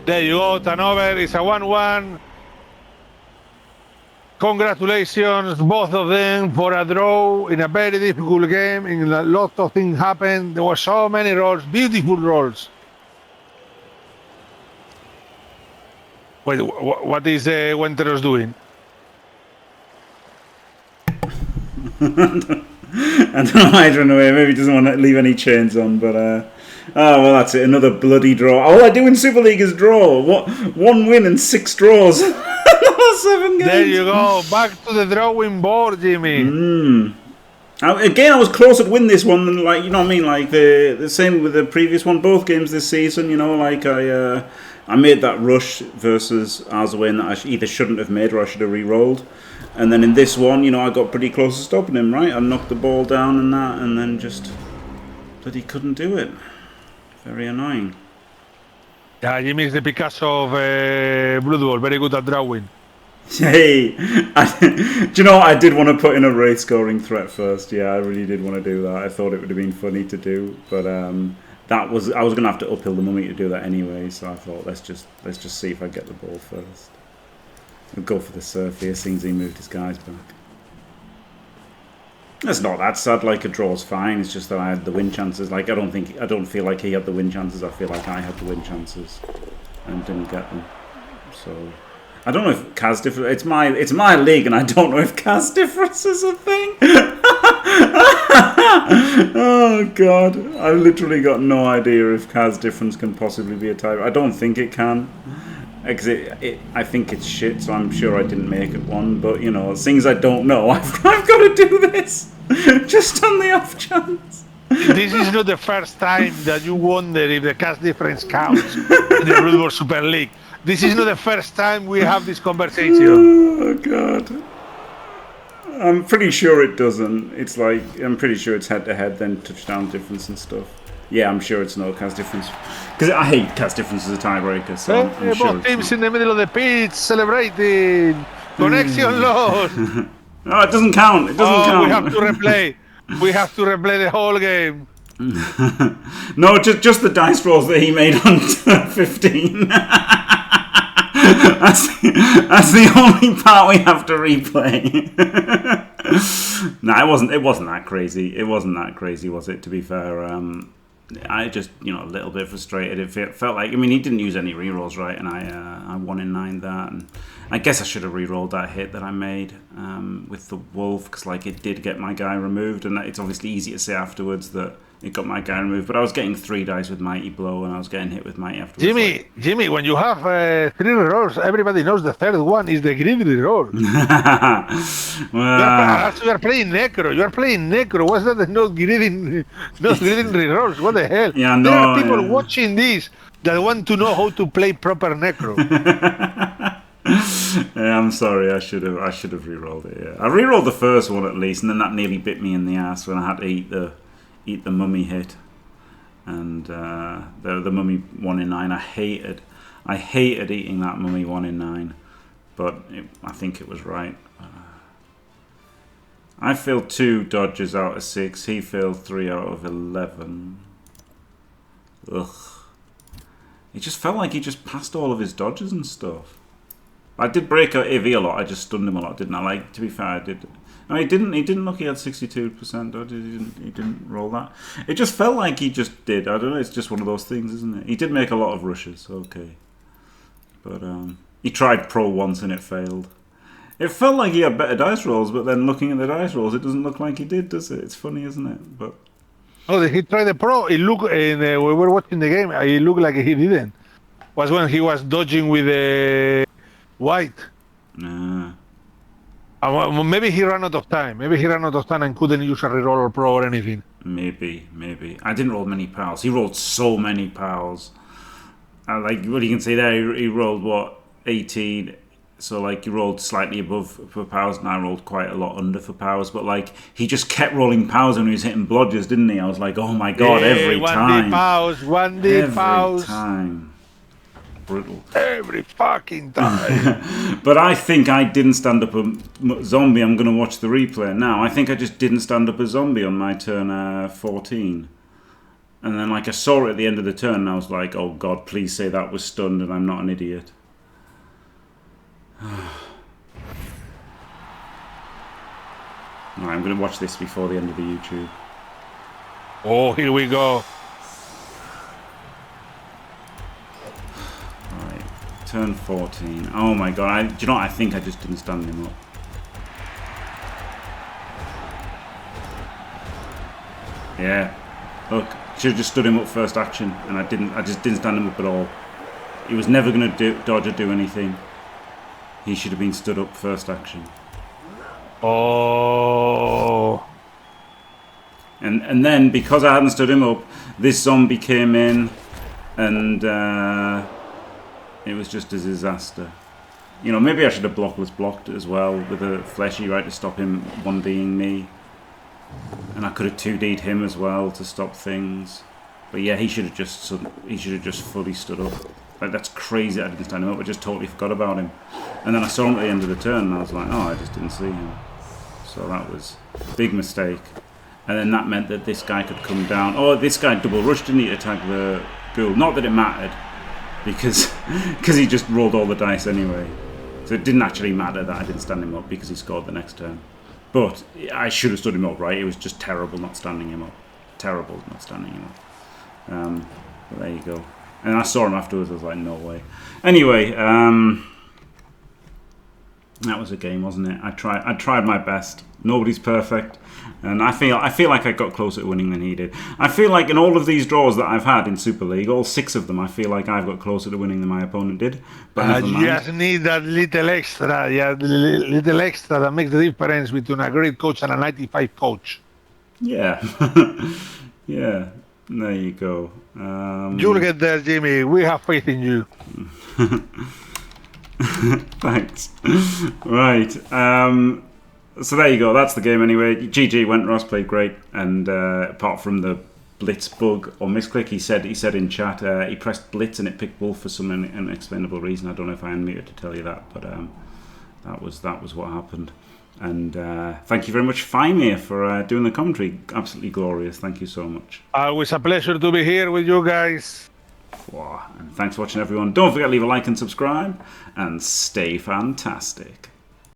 There you go, turnover. It's a 1-1. Congratulations, both of them, for a draw in a very difficult game. In a lot of things happened. There were so many rolls, beautiful rolls. Wait, what is Wenteros doing? I don't know. Maybe he doesn't want to leave any chains on, but oh well, that's it. Another bloody draw. All I do in Super League is draw. What? 1 win and 6 draws. 7 games. There you go. Back to the drawing board, Jimmy. Again, I was closer to win this one than, like, you know what I mean, like the same with the previous one. Both games this season, you know, like I made that rush versus Arzawin that I either shouldn't have made or I should have re-rolled. And then in this one, you know, I got pretty close to stopping him, right? I knocked the ball down and that, and then just bloody couldn't do it. Very annoying. Yeah, Jimmy is the Picasso of bloodbowl. Very good at drawing. Hey, do you know what? I did want to put in a rate scoring threat first. Yeah, I really did want to do that. I thought it would have been funny to do, but I was going to have to uphill the mummy to do that anyway. So I thought let's just see if I get the ball first. We'll go for the surf here, seeing as he moved his guys back. It's not that sad. Like, a draw's fine. It's just that I had the win chances. Like, I don't feel like he had the win chances. I feel like I had the win chances and didn't get them. So I don't know if CAS difference. It's my league, and I don't know if CAS difference is a thing. Oh God, I literally got no idea if CAS difference can possibly be a type. I don't think it can. Because I think it's shit, so I'm sure I didn't make it one. But, you know, things I don't know, I've got to do this just on the off chance. This is not the first time that you wonder if the CAS difference counts in the bloodbowl Super League. This is not the first time we have this conversation. Oh God, I'm pretty sure it doesn't. It's like, I'm pretty sure it's head-to-head, then touchdown difference and stuff. Yeah, I'm sure it's no CAS difference. Because I hate CAS difference as a tiebreaker, so I'm sure both teams in the middle of the pitch celebrating. Connection lost. No, it doesn't count. It doesn't count. We have to replay. We have to replay the whole game. No, just the dice rolls that he made on 15. That's the only part we have to replay. No, it wasn't that crazy. It wasn't that crazy, was it? To be fair, I just, you know, a little bit frustrated. It felt like, I mean, he didn't use any rerolls, right? And I won in 9 that, and I guess I should have rerolled that hit that I made with the wolf, because, like, it did get my guy removed, and it's obviously easy to say afterwards that it got my guy removed, but I was getting 3 dice with Mighty Blow, and I was getting hit with Mighty afterwards. Jimmy, when you have 3 rerolls, everybody knows the third one is the greedy reroll. Well, you are playing Necro. You are playing Necro. What's that? Not greedy rerolls. What the hell? Yeah, no, there are people watching this that want to know how to play proper Necro. Yeah, I'm sorry. I should have rerolled it. Yeah, I rerolled the first one at least, and then that nearly bit me in the ass when I had to eat the mummy hit, and the mummy 1 in 9. I hated eating that mummy 1 in 9, but I think it was right. I failed 2 dodges out of 6. He failed 3 out of 11. Ugh. It just felt like he just passed all of his dodges and stuff. I did break out AV a lot. I just stunned him a lot, didn't I? Like, to be fair, I did. No, he didn't. He didn't look. He had 62% dodges. He didn't roll that. It just felt like he just did. I don't know. It's just one of those things, isn't it? He did make a lot of rushes. Okay, but he tried pro once and it failed. It felt like he had better dice rolls, but then looking at the dice rolls, it doesn't look like he did, does it? It's funny, isn't it? But he tried the pro. It looked, and we were watching the game. It looked like he didn't. Was when he was dodging with the white. Nah. Maybe he ran out of time. Maybe he ran out of time and couldn't use a reroll or pro or anything. Maybe. I didn't roll many pals. He rolled so many pals. Like, what you can see there, he rolled, what, 18. So, like, he rolled slightly above for powers, and I rolled quite a lot under for powers. But, like, he just kept rolling powers when he was hitting blodgers, didn't he? I was like, oh my God, every time. 1D powers, 1D powers. Every time. brutal. Every fucking time. But I think I didn't stand up a zombie. I'm going to watch the replay now. I think I just didn't stand up a zombie on my turn 14. And then like I saw it at the end of the turn and I was like, oh God, please say that was stunned and I'm not an idiot. Right, I'm going to watch this before the end of the YouTube. Oh, here we go. Right, turn 14. Oh my God, do you know what? I think I just didn't stand him up. Yeah, look, should have just stood him up first action, and I just didn't stand him up at all. He was never going to dodge or do anything. He should have been stood up first action. Oh. And then, because I hadn't stood him up, this zombie came in, and it was just a disaster. You know, maybe I should have blocked as well with a fleshy right to stop him 1D'ing me. And I could have 2D'd him as well to stop things. But yeah, he should have just fully stood up. Like, that's crazy I didn't stand him up. I just totally forgot about him. And then I saw him at the end of the turn and I was like, oh, I just didn't see him. So that was a big mistake. And then that meant that this guy could come down. Oh, this guy double rushed, didn't he, to attack the ghoul? Not that it mattered, because he just rolled all the dice anyway. So it didn't actually matter that I didn't stand him up because he scored the next turn. But I should have stood him up, right? It was just terrible not standing him up. Terrible not standing him up. But there you go. And I saw him afterwards, I was like, no way. Anyway, that was a game, wasn't it? I tried my best. Nobody's perfect, and I feel like I got closer to winning than he did. I feel like in all of these draws that I've had in Super League, all 6 of them, I feel like I've got closer to winning than my opponent did. But you just need that little extra, little extra that makes the difference between a great coach and a 95 coach. Yeah, yeah. There you go. You'll get there, Jimmy. We have faith in you. Thanks. Right. So there you go. That's the game anyway. GG. Wenteros played great, and apart from the blitz bug or misclick, he said in chat he pressed blitz and it picked wolf for some unexplainable reason. I don't know if I unmuted to tell you that, but that was what happened. And thank you very much, Faemir, for doing the commentary. Absolutely glorious. Thank you so much. Always a pleasure to be here with you guys. Wow. And thanks for watching, everyone. Don't forget to leave a like and subscribe, and stay fantastic.